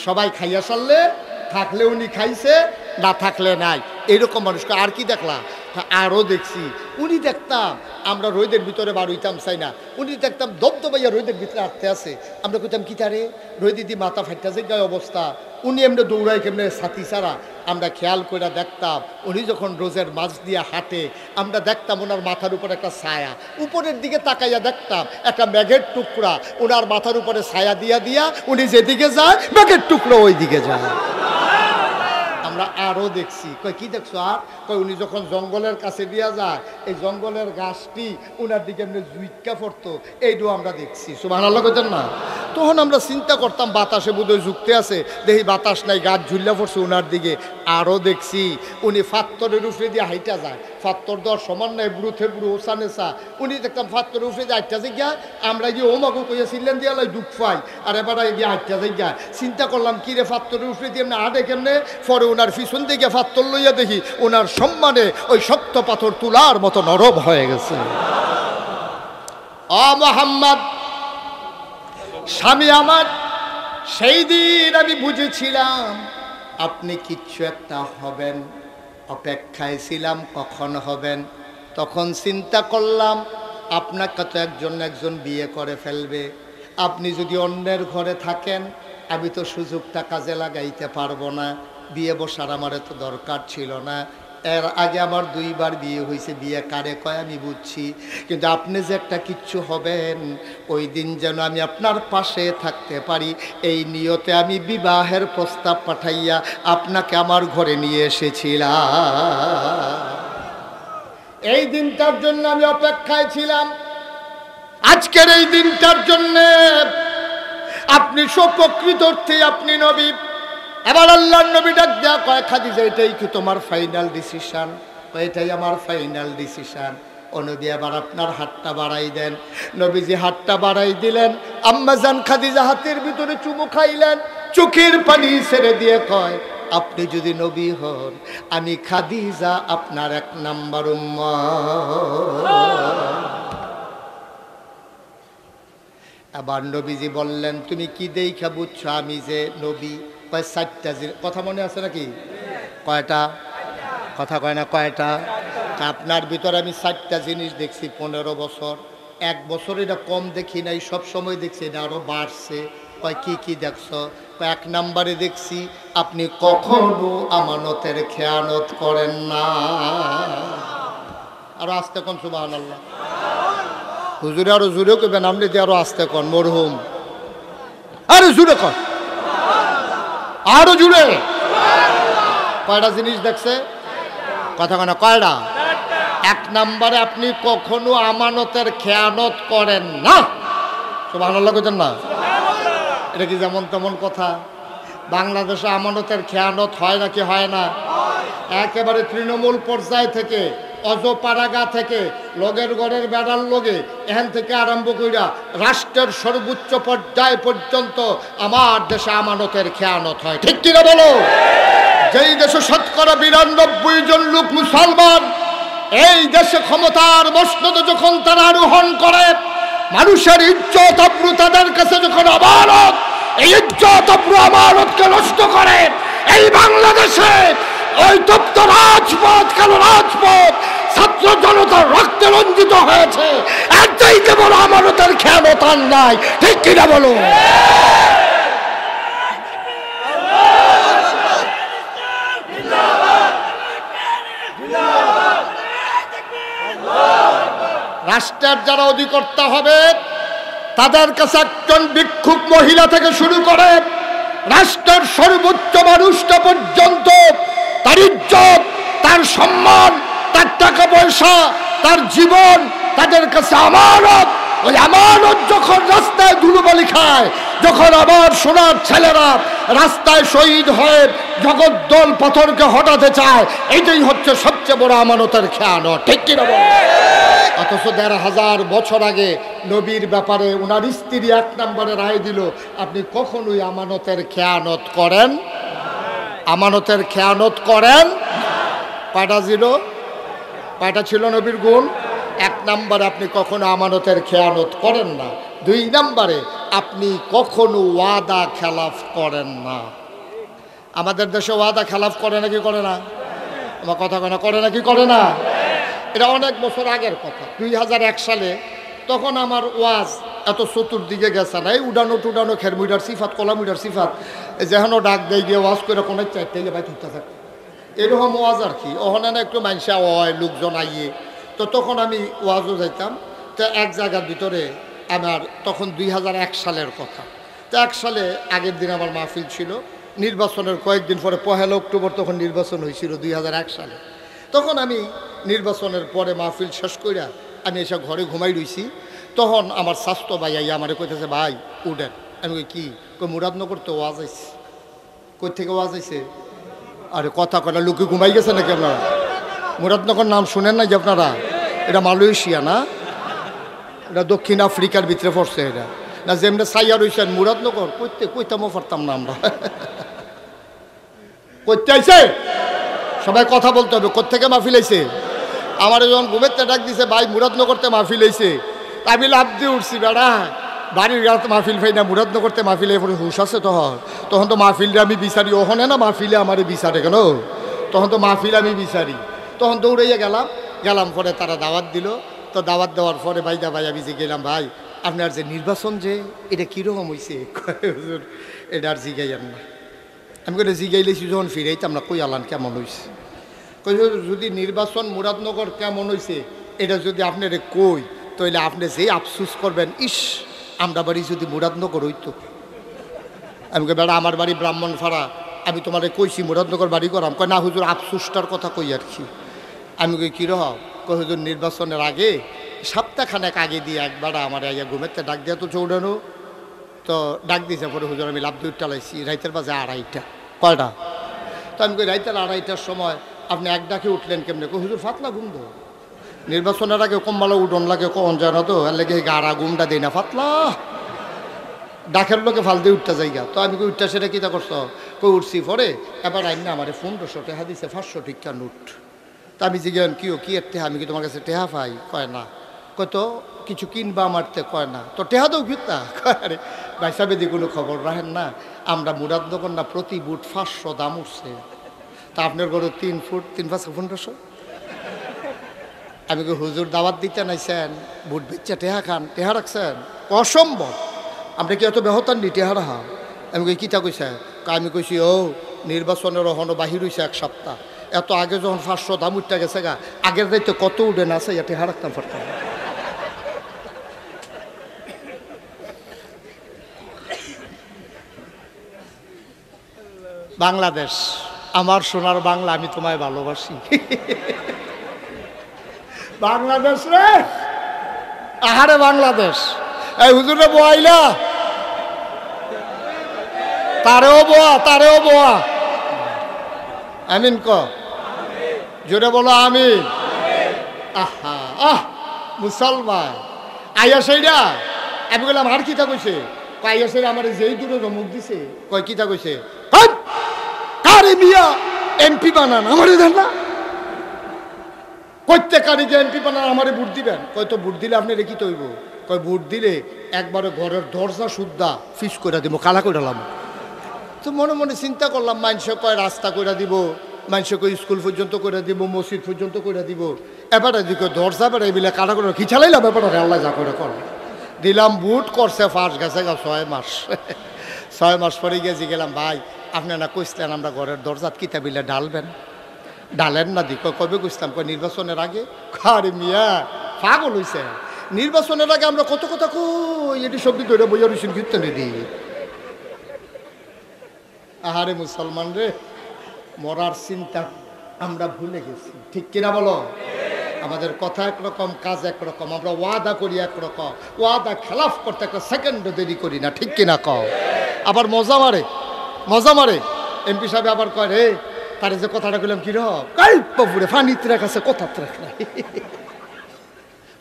সবাই খাইয়া সারলে থাকলে উনি খাইছে, না থাকলে নাই, এরকম মানুষকে আর কি দেখলাম। আরও দেখছি উনি দেখতাম আমরা রোদের ভিতরে বার হইতাম চাই না, উনি দেখতাম দবদবাইয়া রোদের ভিতরে আটতে আছে। আমরা কইতাম কি তারে রোদ দিদি মাথা ফাইটা যে গায়ে অবস্থা, উনি এমনি দৌড়াই কেমনে ছাতি ছাড়া। আমরা খেয়াল করে দেখতাম উনি যখন রোজের মাছ দিয়ে হাঁটে আমরা দেখতাম ওনার মাথার উপর একটা ছায়া, উপরের দিকে তাকাইয়া দেখতাম একটা মেঘের টুকরা ওনার মাথার উপরে ছায়া দিয়া দিয়া উনি যেদিকে যায় মেঘের টুকরো ওই দিকে যায়। আমরা আরও দেখছি। কই কি দেখছো? আর কই উনি যখন জঙ্গলের কাছে দিয়া যায় এই জঙ্গলের গাছটি ওনার দিকে এমনি জুইকা পড়তো, এইটাও আমরা দেখছি। সুবহানাল্লাহ কইতেন না? তখন আমরা চিন্তা করতাম বাতাসে বোধহয় যুক্তে আছে, দেখি বাতাস নাই, গাছ ঝুল্লা পড়ছে ওনার দিকে। আরও দেখছি উনি ফাত্তরের উপরে দিয়ে হাইটা যায়, ফাত্তর দেওয়ার সমান নাই, ব্রুথে ব্রু ওসানেসা। উনি দেখতাম ফাত্তরের উপরে দিয়ে হাইটা যে গিয়া আমরা গিয়ে ওমাগো কইয়া ছিলেন দিয়া লাই দুঃখ পাই, আর এবার গিয়ে হাইটা যে গিয়া চিন্তা করলাম কি রে ফাত্তরের উপরে দিয়ে এমনি আডে কেমনে। পরে ওনার পিছন দিকে ফাত্তর লইয়া দেখি ওনার সম্মানে ওই শক্ত পাথর তুলার মতো নরম হয়ে গেছে। মুহাম্মদ স্বামী আমার, সেই দিন আমি বুঝেছিলাম আপনি কিচ্ছু একটা হবেন, অপেক্ষায় ছিলাম কখন হবেন। তখন চিন্তা করলাম আপনাকে তো একজন বিয়ে করে ফেলবে, আপনি যদি অন্যের ঘরে থাকেন আমি তো সুযোগটা কাজে লাগাইতে পারবো না, বিয়ে বসার আমার তো দরকার ছিল না। এর আগে আমার 2 বার বিয়ে হয়েছে, বিয়ে কারে কয় আমি বুঝছি, কিন্তু আপনি যে একটা কিচ্ছু হবেন ওই দিন যেন আমি আপনার পাশে থাকতে পারি, এই নিয়তে আমি বিবাহের প্রস্তাব পাঠাইয়া আপনাকে আমার ঘরে নিয়ে এসেছিলাম। এই দিনটার জন্য আমি অপেক্ষায় ছিলাম, আজকের এই দিনটার জন্যে। আপনি সপ্রকৃত অর্থে আপনি নবী। এবার আল্লাহর নবী ডাক দেয়া কয় খাদিজা এটাই কি তোমার ফাইনাল ডিসিশন? এটাই আমার ফাইনাল ডিসিশন। ও নবী এবার আপনার হাতটা বাড়াই দেন। নবীজি হাতটা বাড়াই দিলেন, আম্মা জান খাদিজা হাতের ভিতরে চুমু খাইলেন, চোখের পানি ছেড়ে দিয়ে কয় আপনি যদি নবী হন আমি খাদিজা আপনার 1 নাম্বার উম্মত। আবার নবীজি বললেন তুমি কি দেইখা বুঝছো আমি যে নবী? কয় 4টা কথা মনে আছে নাকি? কয়টা কথা কয় না? কয়টা? আপনার ভিতরে আমি 4টা জিনিস দেখছি 15 বছর। 1 বছর এটা কম দেখি নাই, সব সময় দেখছি এটা আরো বাড়ছে। কয় কি কি দেখছো? 1 নম্বরে দেখছি আপনি কখনো আমানতের খেয়ানত করেন না। আরো আস্তে কোন সুবহানাল্লাহ। হুজুরে আরো জোরে কইবেন, আপনি যে আরো আস্তে কোন মরহুম, আরো জোরে কোন, আরো জোরে। কয়টা জিনিস দেখছে? কথা কয় না? কয়টা? 1 নম্বরে আপনি কখনো আমানতের খেয়ানত করেন না। সুবহানাল্লাহ কইতেন না? এটা কি যেমন তেমন কথা? বাংলাদেশে আমানতের খেয়ানত হয় নাকি হয় না? একেবারে তৃণমূল পর্যায় থেকে, অজপাড়াগা থেকে, লগের গড়ের বেড়ার লগে, এখান থেকে আরম্ভ কইরা রাষ্ট্রের সর্বোচ্চ পর্যায় পর্যন্ত আমার দেশে আমানতের খেয়ানত হয়। ঠিক কিনা বলো? যেই দেশে 92% জন লোক মুসলমান, এই দেশে ক্ষমতার মসনদে যখন তারা আরোহণ করে, মানুষের ইজ্জত আবরু তাদের কাছে যখন আমানত, এই ইজ্জত আবরু আমানতকে নষ্ট করে, এই বাংলাদেশে ওই তপ্ত রাজপথ, কালো রাজপথ ছাত্র জনতার রক্তে রঞ্জিত হয়েছে। এর চাইতে বড় আমানতের খেয়ানত আর নাই। ঠিক কিনা বলো? রাষ্ট্রের যারা অধিকর্তা হবে তাদের কাছে একজন ভিক্ষুক মহিলা থেকে শুরু করে রাষ্ট্রের সর্বোচ্চ মানুষটা পর্যন্ত তার ইজ্জত, তার সম্মান, তার টাকা পয়সা, তার জীবন তাদের কাছে আমানত। ওই আমানত যখন রাস্তায় ধুলোবালি খায়, যখন আবার সোনার ছেলেরা রাস্তায় শহীদ হয়ে জগদ্দল পাথরকে হটাতে চায়, এইটাই হচ্ছে সবচেয়ে বড় আমানতের খেয়ানত। ঠিক কিনা বল? অথচ ১,৫০০ বছর আগে নবীর ব্যাপারে ওনার স্ত্রী ১ নম্বরে রায় দিল, আপনি কখনোই আমানতের খেয়ানত করেন, আমানতের খেয়ানত করেন। কয়টা ছিল নবীর গুণ? ১ নম্বরে আপনি কখনো আমানতের খেয়ানত করেন না। ২ নম্বরে আপনি কখনো ওয়াদা খেলাফ করেন না। আমাদের দেশে ওয়াদা খেলাফ করে নাকি করে না? আমার কথা করে নাকি করে না? এটা অনেক বছর আগের কথা, ২০০১ সালে। তখন আমার ওয়াজ এত চতুর্দিকে গেছে না, এই উডানো টুডানো খেরমুইডার সিফাত, কলামুইডার সিফাত, যেহেন ডাক দেয় গিয়ে ওয়াজ করে কোনো চাইতে ভাই তুলতে থাকে, এরকম ওয়াজ আর কি। ওখানে না একটু মানুষা হয়, লোকজন আইয়ে। তো তখন আমি ওয়াজও যাইতাম। তো এক জায়গার ভিতরে আমার তখন ২০০১ সালের কথা। তো ১ সালে আগের দিন আমার মাহফিল ছিল, নির্বাচনের কয়েকদিন পরে ১লা অক্টোবর তখন নির্বাচন হয়েছিল ২০০১ সালে। তখন আমি নির্বাচনের পরে মাহফিল শেষ কইরা আমি এসে ঘরে ঘুমাই রইছি। তখন আমার স্বাস্থ্য ভাই আইয়া আমার কইতেছে, ভাই উঠেন। আমি কই কি? কই মুরাদনগর তো ওয়াজ আইছে। কই থেকে ওয়াজ আইছে? আরে কথা কটা লোকে ঘুমাই গেছে নাকি আপনারা? মুরাদনগর নাম শুনেন না যে আপনারা? এটা মালয়েশিয়া না, এটা দক্ষিণ আফ্রিকার ভিতরে পড়ছে। এটা না যেমনি সাইয়া রইছেন মুরাদনগর কইতামও পারতাম না আমরা। কইতে আইছে সবাই কথা বলতে হবে। কোত্থেকে মাহফিল আইছে? আমার যখন ঘুমের ডাক দিছে, ভাই মুরাদনগরতে মাহফিল আইছে, আমি লাভ দিয়ে উঠছি। বেড়া বাড়ির গাড়িতে মাহফিল ফাই না, মুরাদনগরতে মাহফিল এরপরে হুশ আছে। তখন তো মাহফিলটা আমি বিচারি, ওখানে না মাহফিলে আমারে বিচারে কেন? তখন তো মাহফিল আমি বিচারি। তখন দৌড়াইয়া গেলাম পরে তারা দাওয়াত দিল। তো দাওয়াত দেওয়ার পরে ভাই আমি যে গেলাম, ভাই আপনার যে নির্বাচন যে এটা কীরকম হয়েছে? হুজুর এটা আর জিগাইয়ান না। আমি করে জিগাইলেছি যখন ফিরাইতাম না, কই আলান কেমন হয়েছে? কই যদি নির্বাচন মুরাদনগর কেমন হয়েছে এটা যদি আপনার কই, তাহলে আপনি যে আফসুস করবেন, ইস আমরা বাড়ি যদি মুরাদনগর হইতো। আমি কই বেড়া আমার বাড়ি ব্রাহ্মণপাড়া, আমি তোমার কইছি মুরাদনগর বাড়ি করাম। কয় না হুজুর আফসুসটার কথা কই আর কি। আমি কই কীরকম? কই হুজুর নির্বাচনের আগে সপ্তাহখানেক আগে দিয়ে একবার আমার আইয়া ঘুমেতে ডাক দিয়া তো চৌড়ানো। তো ডাক দিয়েছে পরে হুজুর আমি লাভ দিয়ে টালাইছি রাইতের বাজে ২:৩০। কয়টা? তো আমি কই রাইতের ২:৩০টার সময় আপনি এক ডাকে উঠলেন কেমনে? কই হুজুর ফাতলা ঘুম দো, নির্বাচনের আগে কম্বালা উডন লাগে কখন জানো তো, এর লেগে গাড়া ঘুমটা দেয় না, ফাতলা ডাকের লোকে ফাল দিয়ে উঠতে যাইগা। তো আমি কই উঠটা সেটা কীটা করছ? কই উঠছি পরে এবার আইন না আমার ১৫০০ টাকা দিছে, ৫০০ টিকা নোট। তা আমি জিজ্ঞান কি এর টেহা? আমি কি তোমার কাছে টেহা পাই? কয় না। কয় তো কিছু কিনবা আমারতে? কয় না। তো টেহা দাও কিতা? আরে ভাই সাহেব এদিকে কোনো খবর রাখেন না, আমরা মুরাদনগর না প্রতি বুট ৫০০ দাম উঠছে। তা আপনার ঘরে ৩ ফুট ৩ ৫ ১৫০০। আমি কি হুজুর দাওয়াত দিতে নাইছেন, বুট বেচা টেহা খান, টেহা রাখছেন? অসম্ভব, আমরা কি এত বেহতান নি টেহা রাখা? আমি কই কিতা কইছে? আমি কইছি ও নির্বাচনের হনো বাহির হইছে ১ সপ্তাহ, এত আগে যখন ৫০০ দাম উঠতে গেছে গা, আগের দায়িত্ব কত উঠে না আছে, টেহা রাখতাম পারতাম। বাংলাদেশ আমার সোনার বাংলা, আমি তোমায় ভালোবাসি। বাংলাদেশ রে, আহারে বাংলাদেশ। এই হুজুরে বোয়াইলা, তারেও বোয়া। আমিন ক, জোরে বলো আমিন। আহা আহ মুসলমান আইয়া সেইরা। আমি বললাম আর কিতা কইছে? আইয়া সেইরা আমার যেই দূরে রমুক দিছে। কয় কিতা কইছে? কারে মিয়া এমপি বানান আমারে দেন না, প্রত্যেকারীকে এমপি বানান আমারে ভোট দিবেন। কয় তো ভোট দিলে আপনি রেখি তৈব। কয় ভোট দিলে একবারে ঘরের দরজা সুদ্ধা ফিস করে দিব, কালা করে দিলাম। তো মনে মনে চিন্তা করলাম, মানুষে কয় রাস্তা করে দিব, মানুষে কয় স্কুল পর্যন্ত করে দিব, মসজিদ পর্যন্ত করে দিব, এবারে দিকে দরজা বেড়ে বিলে কাটা করে খিচালাইলাম। এবারে আল্লাহ যা করে কর দিলাম। বুট করছে ফাঁস গেছে গা ৬ মাস। ৬ মাস পরে গেছি গেলাম, ভাই আপনি না কইসলেন আমরা ঘরের দরজাত কিতা বিলে ডালবেন, ডালেন না দিক। কবে কইসলাম? কয় নির্বাচনের আগে। আরে মিয়া পাগল হইছে। নির্বাচনের আগে আমরা কত কথা কই, এটি সবজি ধরে বইয়া রইছেন কীর্তনে দি। আহারে মুসলমান রে, মরার চিন্তা আমরা ভুলে গেছি, ঠিক কিনা বলো? আমাদের কথা একরকম, কাজ একরকম, আমরা ওয়াদা করি একরকম, ওয়াদা খেলাফ করতে একটা সেকেন্ডও দেরি করি না, ঠিক কিনা কও? আবার মজা মারে, মজা মারে। এমপি সাহেব আবার কয় রে, তারে যে কথাটা বললাম কি রপুরে ফানিত রেখ আছে, কথার রেখ নাই,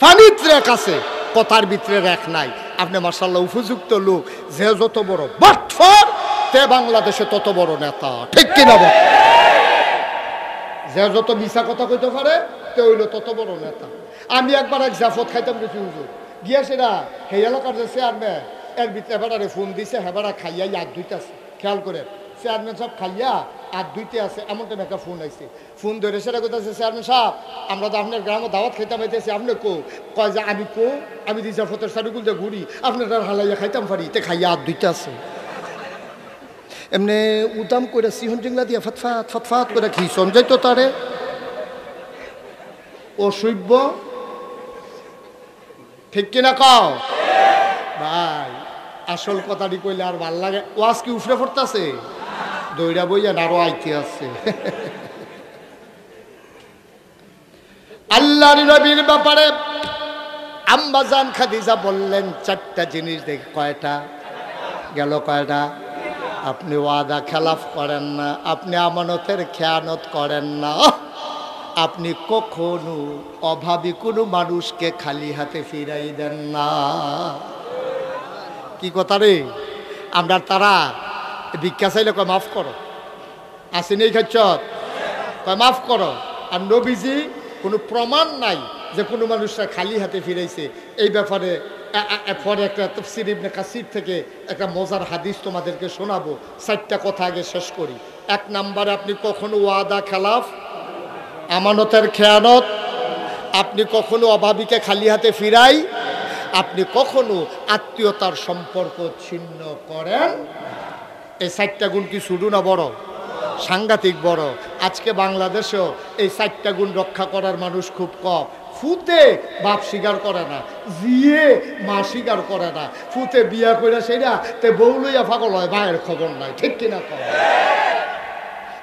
ফানিত রেখ আছে, কথার ভিতরে রেখ নাই। আপনি মাশাআল্লাহ উপযুক্ত লোক, যে যত বড় বাটফার তে বাংলাদেশে তত বড় নেতা, ঠিক কিনা বল? যে যত মিছা কথা কইতে পারে তে হইল তত বড় নেতা। আমি একবার এক জাফত খাইতাম গেছি হুজুর, গিয়া সেটা সেই এলাকার যে চেয়ারম্যান এর ভিতরে হেবারে ফোন দিছে, হেবারা খাইয়া হাত ধুইতে আছে, খেয়াল করে চেয়ারম্যান সাহেব খাইয়া হাত ধুইতে আছে, এমন টাইম একটা ফোন আইছে, ফোন ধরে সেটা কোথাছে, চেয়ারম্যান সাহেব আমরা তো আপনার গ্রামে দাওয়াত খাইতাম পাইতেছি, আপনি কয় যে আমি আমি দি জাফতের সারিগুল দিয়ে ঘুরি, আপনার হালাইয়া খাইতাম পারি, তে খাইয়া হাত ধুইতে আছে। এমনি উদাম করে সিহন জিংলা দিয়া ফতফাত ফতফাত করে খিসন যাইতো তারে অসভ্য, ঠিক কিনা কও ভাই? আসল কথাটি কইলে আর ভাল লাগে। ওয়াজ কি উফরে পড়তাছে, দইরা বইয়া আরো আইতে আছে। আল্লাহর নবীর ব্যাপারে আম্মাজান খাদিজা বললেন চারটা জিনিস, দেখে কয়টা গেল, কয়টা? আপনি ওয়াদা খেলাফ করেন না, আপনি আমানতের খেয়ানত করেন না, আপনি কখনো অভাবী কোনো মানুষকে খালি হাতে ফিরাই দেন না। কি কথা রে? আমরা তারা ভিক্ষা চাইলে কয় মাফ করো, আসেনি এই খাচ্ছত, কয় মাফ করো। আর নবীজি কোনো প্রমাণ নাই যে কোনো মানুষরা খালি হাতে ফিরাইছে। এই ব্যাপারে পরে একটা তাফসীর ইবনে কাসির থেকে একটা মজার হাদিস তোমাদেরকে শোনাবো। 4টা কথা আগে শেষ করি। 1 নম্বরে, আপনি কখনো ওয়াদা খেলাফ, আমানতের খেয়ানত, আপনি কখনো অভাবীকে খালি হাতে ফিরাই, আপনি কখনো আত্মীয়তার সম্পর্ক ছিন্ন করেন। এই 4টা গুণ কি শুধু না বড়? সাংঘাতিক বড়। আজকে বাংলাদেশেও এই 4টা গুণ রক্ষা করার মানুষ খুব কম। ফুতে বাপ স্বীকার করে না, জিয়ে মা স্বীকার করে না, ফুতে বিয়া করে সেটা তে বউ লইয়া পাগল হয়, ভাইয়ের খবর নাই, ঠিক কিনা কর?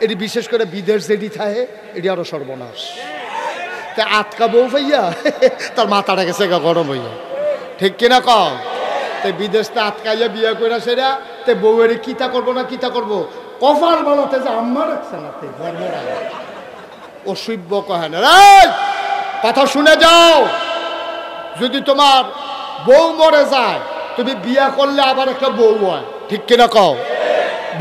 এটি বিশেষ করে বিদেশ যেটি থাকে এটি আরো সর্বনাশ। তে আটকা বউ পাইয়া তার মাথাটা গেছে গরম হইয়া, ঠিক কিনা কর? তে বিদেশতে আটকাইয়া বিয়া করে সেটা তে বউয়ের কিতা করবো না কিতা করবো, কফার বানাতে যে আম্মা রাখছে না, তে অসভ্য কহে না। কথা শুনে যাও, যদি তোমার বউ মরে যায় তুমি বিয়া করলে আবার একটা বউ হয়, ঠিক কিনা কও?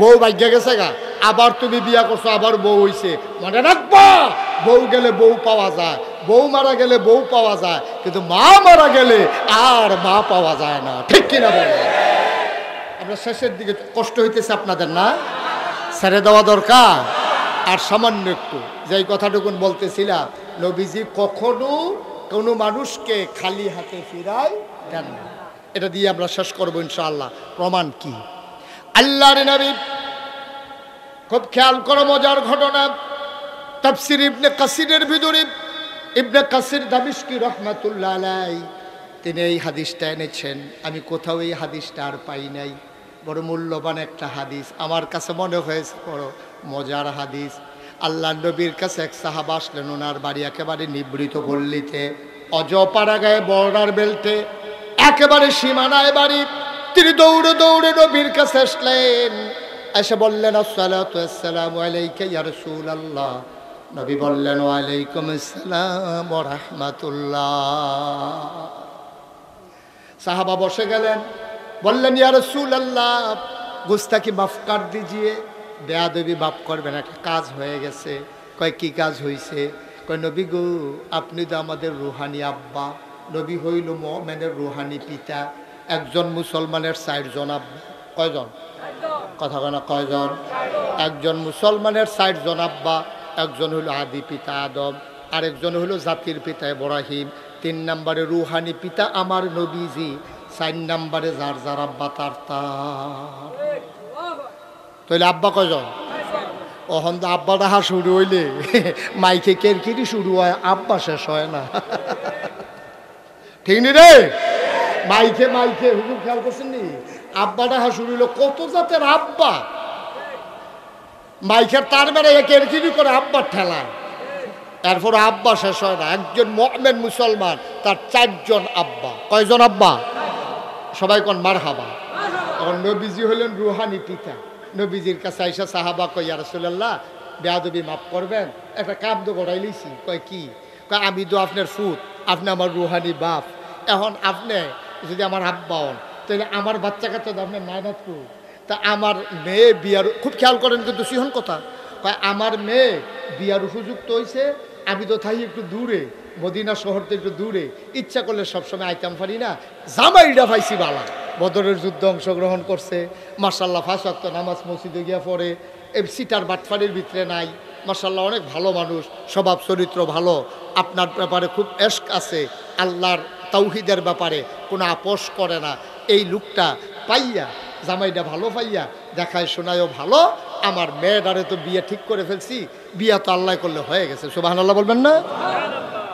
বউ ভাগ্যে গেছে গা, আবার তুমি বিয়া করছো, আবার বউ হইছে, মনে রাখবা বউ গেলে বউ পাওয়া যায়, বউ মারা গেলে বউ পাওয়া যায়, কিন্তু মা মারা গেলে আর মা পাওয়া যায় না, ঠিক কিনা বলে? আমরা শেষের দিকে কষ্ট হইতেছে আপনাদের না? ছেড়ে দেওয়া দরকার। আর সামান্য একটু যেই কথাটুকুন বলতেছিলাম, নবীজি কখনো কোনো মানুষকে খালি হাতে ফিরাই দেন না। এটা দিয়ে আমরা শেষ করবো ইনশাআল্লাহ। প্রমাণ কি? আল্লাহর নবী, খুব খেয়াল করো মজার ঘটনা, তাফসীর ইবনে কাসিরের ভিতরে ইবনে কাসির দামিশকি রহমাতুল্লাহ আলাইহি তিনি এই হাদিসটা এনেছেন। আমি কোথাও এই হাদিসটা আর পাই নাই। বড় মূল্যবান একটা হাদিস, আমার কাছে মনে হয়েছে বড় মজার হাদিস। আল্লাহ নবীর কাছে এক সাহাবা আসলেন, ওনার বাড়ি একেবারে নিবৃত পল্লীতে, অজপাড়া গায়ে বর্ডার বেল্টে, একেবারে সীমানায় বাড়ি। তিনি দৌড়ে দৌড়ে নবীর কাছে আসলেন, এসে বললেন আসসালাতু আসসালামু আলাইকা ইয়া রাসূলুল্লাহ। নবী বললেন ওয়ালাইকুম আসসালাম ওয়া রাহমাতুল্লাহ। সাহাবা বসে গেলেন, বললেন ইয়া রাসূলুল্লাহ গুস্তাকি মাফ কর দিজিয়ে, বেয়াদবি মাফ করবেন, একটা কাজ হয়ে গেছে। কয় কি কাজ হয়েছে? কয় নবী গো আপনি তো আমাদের রুহানি আব্বা, নবী হইল মুমিনের রুহানি পিতা, একজন মুসলমানের 4 জন আব্বা। কয়জন? কথা কয় না, কয়জন? একজন মুসলমানের 4 জন আব্বা, একজন হইল আদি পিতা আদম, আরেকজন হইল জাতির পিতা ইব্রাহিম, 3 নম্বরে রুহানি পিতা আমার নবীজি, 4 নম্বরে যার যার আব্বা তার তার। তাহলে আব্বা কয়জন? ওহন তো আব্বা ডাহা শুরু হইলে মাইকে কেরকিরি শুরু হয়, আব্বা শেষ হয় না। ঠিক নি রে? মাইকে মাইকে হুজুর খেয়াল করছেন নি? আব্বাটা শুরু হলো কত জাতের আব্বা, মাইকের তার বেড়ে কেরকিরি করে আব্বার ঠেলায়, এরপর আব্বা শেষ হয় না। একজন মুমিন মুসলমান তার 4 জন আব্বা। কয়জন আব্বা? সবাই কোন মারহাবা। এখন নবীজি হলেন রুহানি পিতা। নবীজির কাছে আইসা সাহাবা কই, ইয়া রাসূলুল্লাহ বেয়াদবি মাফ করবেন, একটা কাম তো গড়াই লিছি। কয় কি? কয় আমি তো আপনার ফুত, আপনি আমার রুহানি বাপ, এখন আপনি যদি আমার আব্বা হন তাহলে আমার বাচ্চা কাচ্চা তো আপনার নায়নাত কু, তা আমার মেয়ে বিয়ার, খুব খেয়াল করেন কিন্তু সিহন কথা, কয় আমার মেয়ে বিয়ার উপযুক্ত হয়েছে, আমি তো থাই একটু দূরে, মদিনা শহর থেকে একটু দূরে, ইচ্ছা করলে সবসময় আইতাম পারি না, জামাইটা পাইছি বালা, বদরের যুদ্ধে অংশগ্রহণ করছে, মাশাল্লাহ 5 ওয়াক্ত নামাজ মসজিদে গিয়া পড়ে, এই সিটার বাটফারির ভিতরে নাই, মাশাল্লাহ অনেক ভালো মানুষ, স্বভাব চরিত্র ভালো, আপনার ব্যাপারে খুব এশক আছে, আল্লাহর তাওহীদের ব্যাপারে কোনো আপোষ করে না। এই লোকটা পাইয়া, জামাইটা ভালো পাইয়া, দেখায় শোনায়ও ভালো, আমার মেয়েটারে তো বিয়ে ঠিক করে ফেলছি, বিয়া তো আল্লাহ করলে হয়ে গেছে। সুবহানাল্লাহ বলবেন না?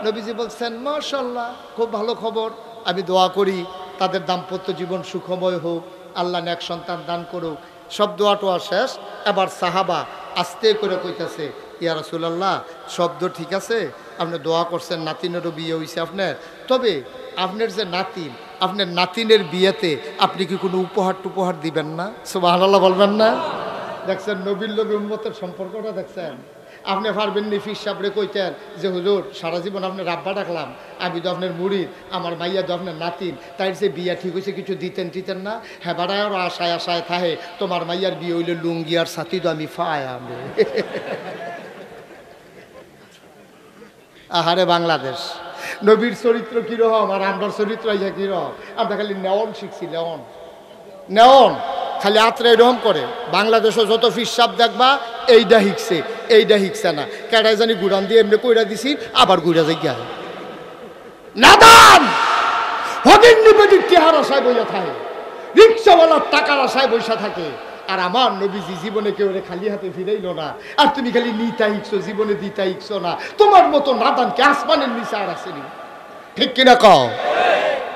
নবীজি বলছেন মাশাল্লাহ খুব ভালো খবর, আমি দোয়া করি তাদের দাম্পত্য জীবন সুখময় হোক, আল্লাহ নেক সন্তান দান করুক। সব দোয়া টোয়া শেষ। এবার সাহাবা আস্তে করে কইতাছে, ইয়া রাসূলুল্লাহ শব্দ ঠিক আছে, আপনি দোয়া করছেন নাতিনেরও বিয়ে হয়েছে আপনার, তবে আপনার যে নাতিন, আপনার নাতিনের বিয়েতে আপনি কি কোনো উপহার টুপহার দিবেন না? সুবহানাল্লাহ বলবেন না? দেখছেন নবীর লোক উম্মতের সম্পর্কটা দেখছেন। আপনি পারবেন নি ফির সাবরে কইতেন যে হুজুর সারা জীবন আপনার রাব্বা ডাকলাম, আমি তো আপনার মুরিদ, আমার মাইয়া তো আপনার নাতিন, তাই যে বিয়া ঠিক হয়েছে কিছু দিতেন না? হ্যাঁ বাড়ায় আর আশায় আশায় থাহে, তোমার মাইয়ার বিয়ে হইলে লুঙ্গি আর সাথী তো আমি ফায় আমি। আহারে বাংলাদেশ, নবীর চরিত্র কিরকম আর আমরার চরিত্র আইয়া কিরকম। আমরা খালি নেওয়ন শিখছি, নেওয়ন খালি আত্রা এরকম করে। বাংলাদেশও যত ফিসাব দেখবা এইটা হিকছে, এইটা হিকছে না, কেডাই জানি গুড়ান দিয়ে এমনি কইরা দিছি, আবার গুড়া যাই গিয়া নাদান হদিন নিবেদিক টেহার আশায় বইয়া থাকে, রিক্সাওয়ালার টাকার আশায় বৈশা থাকে। আর আমার নবীজি জীবনে কেউ খালি হাতে ফিরাইল না, আর তুমি খালি নিতা হিকছো, জীবনে দিতা হিকছো না। তোমার মতো নাদানকে আসমানের নিচে আর আসেনি, ঠিক কিনা কও?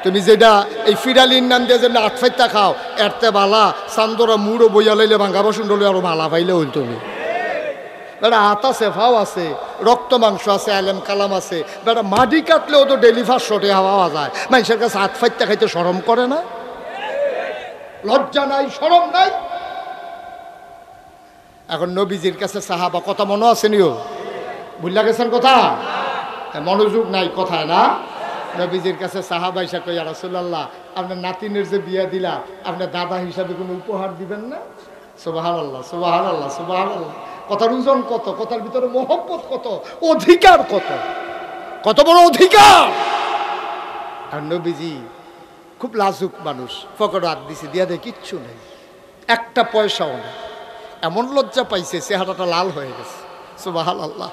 তুমি যেটা এই ফিরালির নাম দিয়ে যে আটফাইতা খাও, এরতে বালা চান্দরা মুড়ো বইয়া লাইলে ভাঙ্গা বসুন ডলে আরো ভালা পাইলে হইল। তুমি বেটা হাত আছে, ফাও আছে, রক্ত মাংস আছে, আলেম কালাম আছে, বেটা মাটি কাটলেও তো ডেলিভার শটে হাওয়া যায়। মানুষের কাছে হাত ফাইতা খাইতে শরম করে না? লজ্জা নাই, শরম নাই? এখন নবীজির কাছে সাহাবা, কথা মনে আছে নিও? ভুলিয়া গেছেন কথা? মনোযোগ নাই কথায় না? নবীজির কাছে সাহাবা এসে কই, ইয়া রাসূলুল্লাহ আপনার নাতিনের যে বিয়া দিলা, আপনার দাদা হিসাবে কোনো উপহার দিবেন না? সুবহানাল্লাহ সুবহানাল্লাহ সুবহানাল্লাহ। কথার ওজন কত, কথার ভিতরে মহব্বত কত, অধিকার কত, কত বড় অধিকার। আর নবীজি খুব লাজুক মানুষ, পকেটে হাত দিছে, দিয়া দেয় কিচ্ছু নেই, একটা পয়সাও নেই। এমন লজ্জা পাইছে, চেহারাটা লাল হয়ে গেছে। সুবহানাল্লাহ,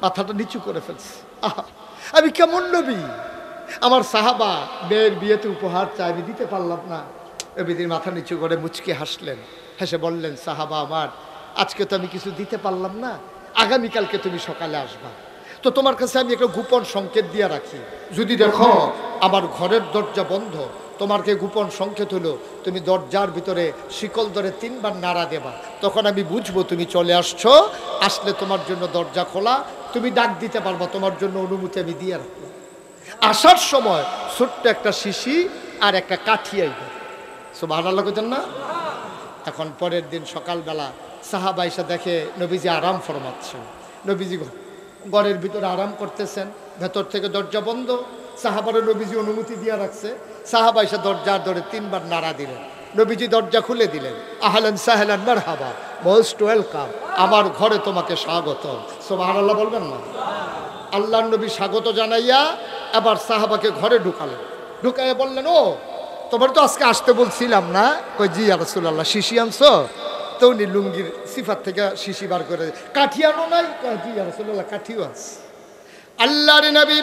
মাথাটা নিচু করে ফেলছে। আহা, আমি কেমন নবী, আমার সাহাবা মেয়ের বিয়েতে উপহার চাই, আমি দিতে পারলাম না। নবীজির মাথা নিচু করে মুচকি হাসলেন, হেসে বললেন, সাহাবা আমার, আজকে তো আমি কিছু দিতে পারলাম না, আগামীকালকে তুমি সকালে আসবা, তো তোমার কাছে আমি একটা গোপন সংকেত দিয়ে রাখি, যদি দেখো আমার ঘরের দরজা বন্ধ, তোমারকে গোপন সংকেত হলো তুমি দরজার ভিতরে শিকল ধরে 3 বার নাড়া দেবা, তখন আমি বুঝবো তুমি চলে আসছো, আসলে তোমার জন্য দরজা খোলা, তুমি ডাক দিতে পারবা, তোমার জন্য অনুমতি আমি দিয়ে রাখবো। আসার সময় ছোট্ট একটা শিশি আর একটা কাঠি আইবে। সুবহানাল্লাহ কইতেন না? এখন পরের দিন সকালবেলা সাহাবা এসে দেখে নবীজি আরাম ফরমাচ্ছেন, নবীজি ঘরের ভিতরে আরাম করতেছেন, ভেতর থেকে দরজা বন্ধ, সাহাবারও নবীজি অনুমতি দিয়ে রাখছে। সাহাবা এসে দরজার ধরে 3 বার নাড়া দিলেন, নবীজি দরজা খুলে দিলেন, আহলান সাহলান মারহাবা, মোস্ট ওয়েলকাম, আমার ঘরে তোমাকে স্বাগত। সুবহানাল্লাহ বলবেন না? আল্লাহর নবী স্বাগত জানাইয়া আবার সাহাবাকে ঘরে ঢুকালেন, ঢুকাইয়া বললেন, ও তোমার তো আজকে আসতে বলছিলাম না? কই জি ইয়া রাসূলুল্লাহ, শিশি আনছো? তো উনি লুঙ্গির সিফাত থেকে শিশি বার করে, কাঠি আনো নাই? কয় জি ইয়া রাসূলুল্লাহ, কাঠিও আছে। আল্লাহর নবী,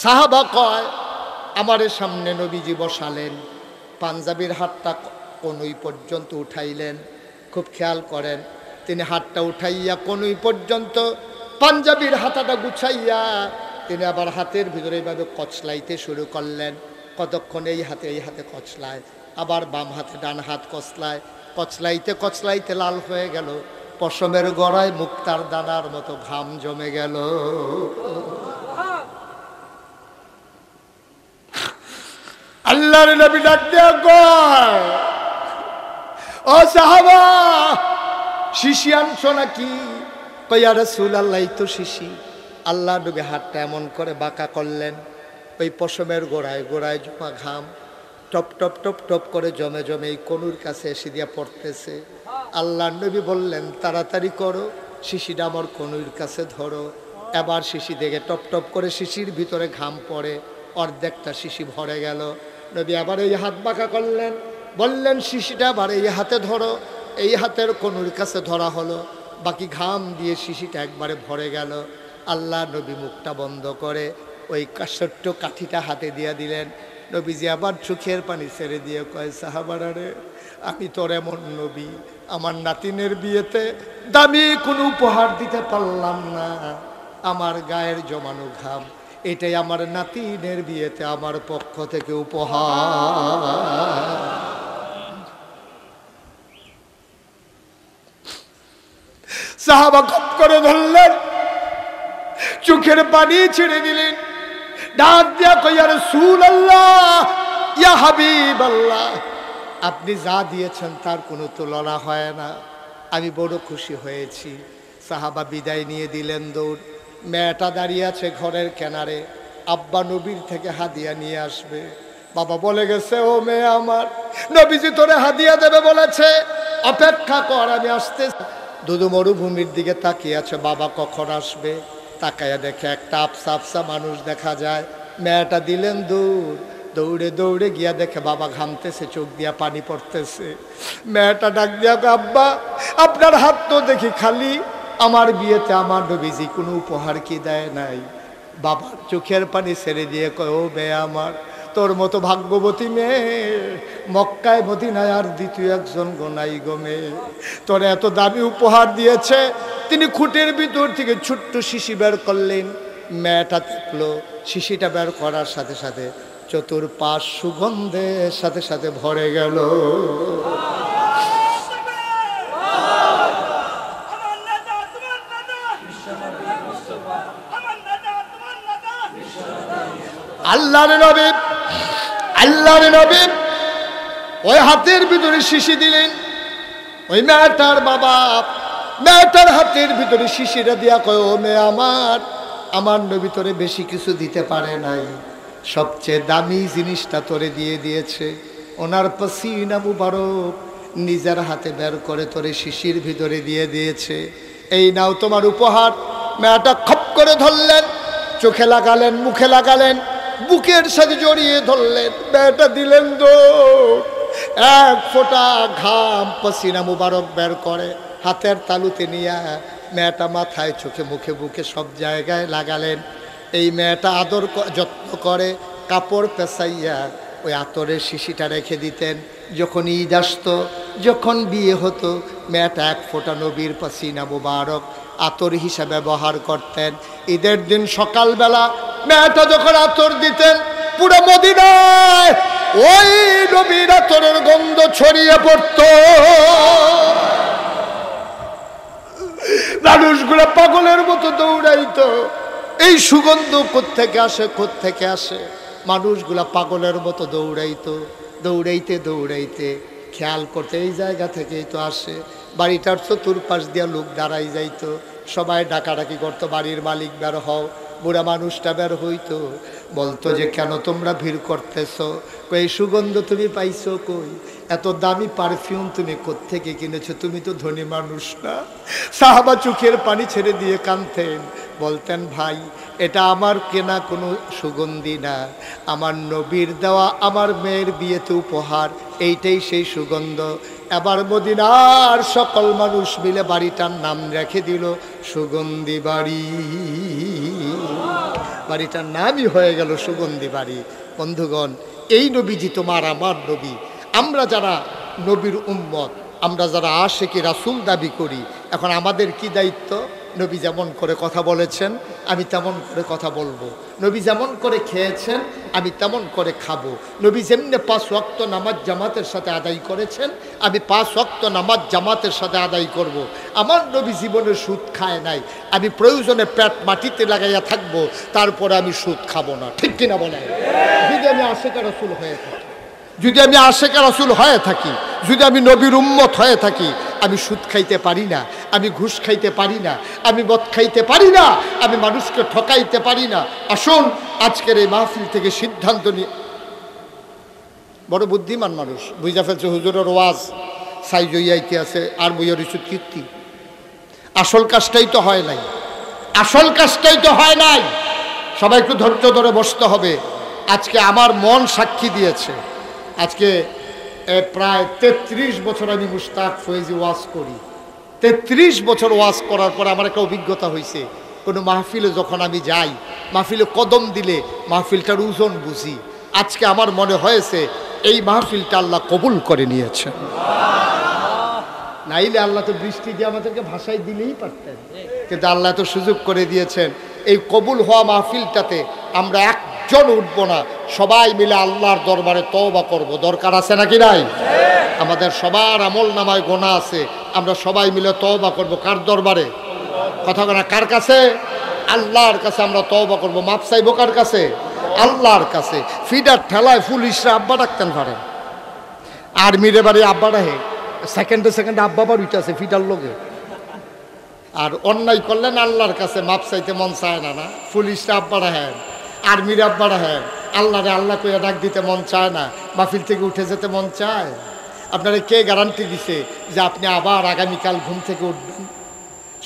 সাহাবা কয় আমারে সামনে নবীজি বসালেন, পাঞ্জাবির হাতটা কনুই পর্যন্ত উঠাইলেন, খুব খেয়াল করেন, তিনি হাতটা উঠাইয়া কনুই পর্যন্ত পাঞ্জাবির হাতাটা গুছাইয়া তিনি আবার হাতের ভিতরে এইভাবে কচলাইতে শুরু করলেন। কতক্ষণ এই হাতে কচলায়, আবার বাম হাতে ডান হাত কচলায়, কচলাইতে কচলাইতে লাল হয়ে গেল। পশমের গড়ায় মুক্তার দানার মতো ঘাম জমে গেল। আল্লাহর নবী ডাক দিয়া কয়, ও সাহাবা, শিশি আনছো নাকি? কই ইয়া রাসূলুল্লাহ, এই তো শিশি। আল্লাহ নবী হাতটা এমন করে বাঁকা করলেন, ওই পশমের গোড়ায় গোড়ায় জমা ঘাম টপ টপ টপ টপ করে জমে জমে এই কনুর কাছে এসে দিয়া পড়তেছে। আল্লাহ নবী বললেন, তাড়াতাড়ি করো, শিশিটা আমার কনুর কাছে ধরো। এবার শিশি দেখে টপ টপ করে শিশির ভিতরে ঘাম পড়ে, অর্ধেকটা শিশি ভরে গেল। নবী আবার এই হাত বাঁকা করলেন, বললেন, শিশিটা আবার এই হাতে ধরো। এই হাতের কনুর কাছে ধরা হলো, বাকি ঘাম দিয়ে শিশিটা একবারে ভরে গেল। আল্লাহ নবী মুখটা বন্ধ করে ওই ছোট্ট কাঠিটা হাতে দিয়ে দিলেন। নবীজি আবার চোখের পানি ছেড়ে দিয়ে কয়, সাহাবারা রে, আমি তোর এমন নবী, আমার নাতিনের বিয়েতে দামি কোনো উপহার দিতে পারলাম না। আমার গায়ের জমানো ঘাম, এটাই আমার নাতিনের বিয়েতে আমার পক্ষ থেকে উপহার। সাহাবা কপ করে ধরলেন, চোখের পানি ছেড়ে দিলেন, ডাক দিয়া কই, ইয়া রাসূলুল্লাহ, ইয়া হাবিবাল্লাহ, আপনি যা দিয়েছেন তার কোনো তুলনা হয় না। আমি বড় খুশি হয়েছি। সাহাবা বিদায় নিয়ে দিলেন দৌড়। মেয়েটা দাঁড়িয়ে আছে ঘরের কিনারে, আব্বা নবীর থেকে হাদিয়া নিয়ে আসবে। বাবা বলে গেছে, ও মেয়ে আমার, নবীজি তোরে হাদিয়া দেবে বলেছে, অপেক্ষা কর, আমি আসতেছি। দুদু মরুভূমির দিকে তাকিয়ে আছে, বাবা কখন আসবে। তাকায়া দেখে একটা আফসা আফসা মানুষ দেখা যায়। মেয়েটা দিলেন দৌড়, দৌড়ে দৌড়ে গিয়া দেখে বাবা ঘামতেছে, চোখ দিয়া পানি পড়তেছে। মেয়েটা ডাক দিয়া, আব্বা, আপনার হাত তো দেখি খালি, আমার বিয়েতে আমার নবীজি কোনো উপহার কি দেয় নাই? বাবার চোখের পানি ছেড়ে দিয়ে কয়, ও মেয়ে আমার, তোর মতো ভাগ্যবতী মেয়ে মক্কায় মদিনায় আর দ্বিতীয় একজন গোনাই গো মেয়ে। তোর এত দামি উপহার দিয়েছে। তিনি খুঁটের ভিতর থেকে ছোট্ট শিশি বের করলেন। মেয়েটা দেখলো, শিশিটা বের করার সাথে সাথে চতুর্পাশ সুগন্ধের সাথে সাথে ভরে গেল। আল্লাহর নবী ওই হাতের ভিতরে শিশি দিলেন। ওই মেয়েটার বাবা মেয়েটার হাতের ভিতরে শিশিটা দিয়া কয়, ও মেয়ে আমার নবী তোরে বেশি কিছু দিতে পারে নাই, সবচেয়ে দামি জিনিসটা তোরে দিয়ে দিয়েছে। ওনার পাসিনা মুবারক নিজের হাতে বের করে তোরে শিশির ভিতরে দিয়ে দিয়েছে। এই নাও তোমার উপহার। মেয়েটা খপ করে ধরলেন, চোখে লাগালেন, মুখে লাগালেন, বুকের সাথে জড়িয়ে ধরলেন। মেয়েটা দিলেন দৌড়। এক ফোঁটা ঘাম পাসিনা মুবারক বের করে হাতের তালুতে নিয়ে মেয়েটা মাথায়, চোখে, মুখে, বুকে সব জায়গায় লাগালেন। এই মেয়েটা আদর যত্ন করে কাপড় পেঁচাইয়া ওই আতরের শিশিটা রেখে দিতেন। যখন ঈদ আসতো, যখন বিয়ে হতো, মেয়েটা এক ফোঁটা নবীর পাসিনা মুবারক আতর হিসাবে ব্যবহার করতেন। ঈদের দিন সকালবেলা মেয়েটা যখন আতর দিতেন, পুরো মদিনায় ওই নবীর আতরের গন্ধ ছড়িয়ে পড়ত। মানুষগুলো পাগলের মতো দৌড়াইতো। এই সুগন্ধ কোত্থেকে আসে, কোত্থেকে আসে? মানুষগুলা পাগলের মতো দৌড়াইতো। দৌড়াইতে দৌড়াইতে খেয়াল করতে এই জায়গা থেকেই তো আসে। বাড়িটার চতুর্পাশ দিয়া লোক দাঁড়াই যাইতো, সবাই ডাকাডাকি করতো, বাড়ির মালিক বের হও। বুড়া মানুষটা বের হইতো, বলতো যে কেন তোমরা ভিড় করতেছো? এই সুগন্ধ তুমি পাইছো কই? এত দামি পারফিউম তুমি কোত্থেকে কিনেছো? তুমি তো ধনী মানুষ না। সাহাবা চোখের পানি ছেড়ে দিয়ে কাঁদতেন, বলতেন, ভাই, এটা আমার কেনা কোনো সুগন্ধি না, আমার নবীর দেওয়া আমার মেয়ের বিয়েতে উপহার, এইটাই সেই সুগন্ধ। এবার মদিনার সকল মানুষ মিলে বাড়িটার নাম রেখে দিল সুগন্ধি বাড়ি। বাড়িটার নামই হয়ে গেল সুগন্ধি বাড়ি। বন্ধুগণ, এই নবীজি তোমার আমার নবী। আমরা যারা নবীর উম্মত, আমরা যারা আশিকি রাসূল দাবি করি, এখন আমাদের কি দায়িত্ব? নবী যেমন করে কথা বলেছেন আমি তেমন করে কথা বলবো। নবী যেমন করে খেয়েছেন আমি তেমন করে খাবো। নবী যেমনি 5 ওয়াক্ত নামাজ জামাতের সাথে আদায় করেছেন আমি 5 ওয়াক্ত নামাজ জামাতের সাথে আদায় করব। আমার নবী জীবনে সুদ খায় নাই, আমি প্রয়োজনে পেট মাটিতে লাগাইয়া থাকবো, তারপরে আমি সুদ খাবো না। ঠিক কিনা বলেন? যদি আমি আশিকা রাসূল হয়ে থাকি, যদি আমি আশিকা রাসূল হয়ে থাকি, যদি আমি নবীর উম্মত হয়ে থাকি, আমি সুদ খাইতে পারি না, আমি ঘুষ খাইতে পারি না, আমি মদ খাইতে পারি না, আমি মানুষকে ঠকাইতে পারি না। আসুন আজকের এই মাহফিল থেকে সিদ্ধান্ত নিয়ে, বড় বুদ্ধিমান মানুষ বুঝা ফেলছে হুজুরের ওয়াজ সাই জইয়াইতে আছে আর বইয়ের ইস্যুত কীর্তি। আসল কাজটাই তো হয় নাই, আসল কাজটাই তো হয় নাই। সবাই একটু ধৈর্য ধরে বসতে হবে। আজকে আমার মন সাক্ষী দিয়েছে, আজকে প্রায় 33 বছর আমি মুশতাক ফয়েজি ওয়াজ করি। 33 বছর ওয়াজ করার পর আমার একটা অভিজ্ঞতা হয়েছে, কোনো মাহফিলে যখন আমি যাই, মাহফিলে কদম দিলে মাহফিলটার ওজন বুঝি। আজকে আমার মনে হয়েছে এই মাহফিলটা আল্লাহ কবুল করে নিয়েছে। নাইলে আল্লাহ তো বৃষ্টি দিয়ে আমাদেরকে ভাষায় দিলেই পারতেন, কিন্তু আল্লাহ তো সুযোগ করে দিয়েছেন। এই কবুল হওয়া মাহফিলটাতে আমরা একজন উঠব না, সবাই মিলে আল্লাহর দরবারে তওবা করব। দরকার আছে নাকি নাই? আমাদের সবার আমল নামায় গোনা আছে, আমরা সবাই মিলে তওবা করব। কার দরবারে? কথা বলা কার কাছে? আল্লাহর কাছে আমরা তওবা করব। মাপ চাইব কার কাছে? আল্লাহর কাছে। ফিডার ঠেলায় পুলিশরা আব্বা ডাকতেন পারেন, আর্মিরে বাড়ি আব্বা ডাকে, সেকেন্ডে সেকেন্ডে আব্বা বাড়ি আছে ফিডার লোকে। আর অন্যায় করলেন আল্লাহর কাছে মাপ চাইতে মন চায় না, না? পুলিশরা আব্বা ডাহেন, আর্মির আব্বা ডাহেন, আল্লাহরে আল্লাহ কইয়া ডাক দিতে মন চায় না, মাহফিল থেকে উঠে যেতে মন চায়? আপনারা কে গ্যারান্টি দিছে যে আপনি আবার আগামীকাল ঘুম থেকে উঠবেন?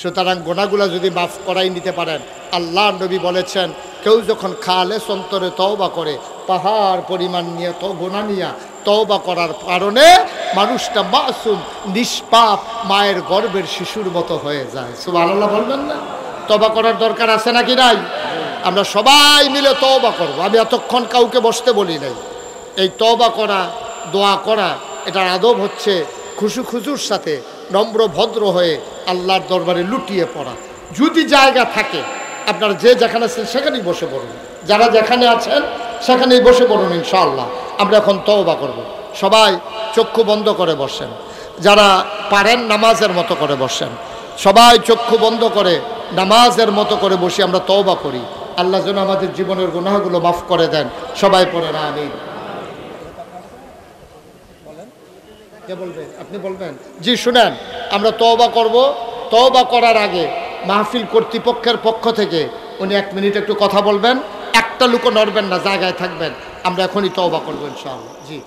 সুতরাং গোনাগুলা যদি মাফ করাই নিতে পারেন, আল্লাহ নবী বলেছেন কেউ যখন খালেস অন্তরে তওবা করে, পাহাড় পরিমাণ নিয়ে তো গোনা নিয়ে তওবা করার কারণে মানুষটা মাসুম নিষ্পাপ মায়ের গর্ভের শিশুর মতো হয়ে যায়। সুবহানাল্লাহ বলবেন না? তওবা করার দরকার আছে নাকি নাই? আমরা সবাই মিলে তওবা করব। আমি এতক্ষণ কাউকে বসতে বলি নাই। এই তওবা করা, দোয়া করা, এটার আদব হচ্ছে খুশুর সাথে নম্র ভদ্র হয়ে আল্লাহর দরবারে লুটিয়ে পড়া। যদি জায়গা থাকে আপনারা যে যেখানে আছেন সেখানেই বসে পড়ুন, যারা যেখানে আছেন সেখানেই বসে পড়ুন। ইনশাআল্লাহ আমরা এখন তওবা করব। সবাই চক্ষু বন্ধ করে বসেন, যারা পারেন নামাজের মতো করে বসেন। সবাই চক্ষু বন্ধ করে নামাজের মতো করে বসে আমরা তওবা করি। আল্লাহ যেন আমাদের জীবনের গুনাহগুলো মাফ করে দেন। সবাই পড়েন আমিন। কে বলবেন? আপনি বলবেন? জি শুনেন, আমরা তওবা করব। তওবা করার আগে মাহফিল কর্তৃপক্ষের পক্ষ থেকে উনি 1 মিনিট একটু কথা বলবেন। একটা লোকও নড়বেন না, জায়গায় থাকবেন। আমরা এখনই তওবা করব ইনশাআল্লাহ। জি।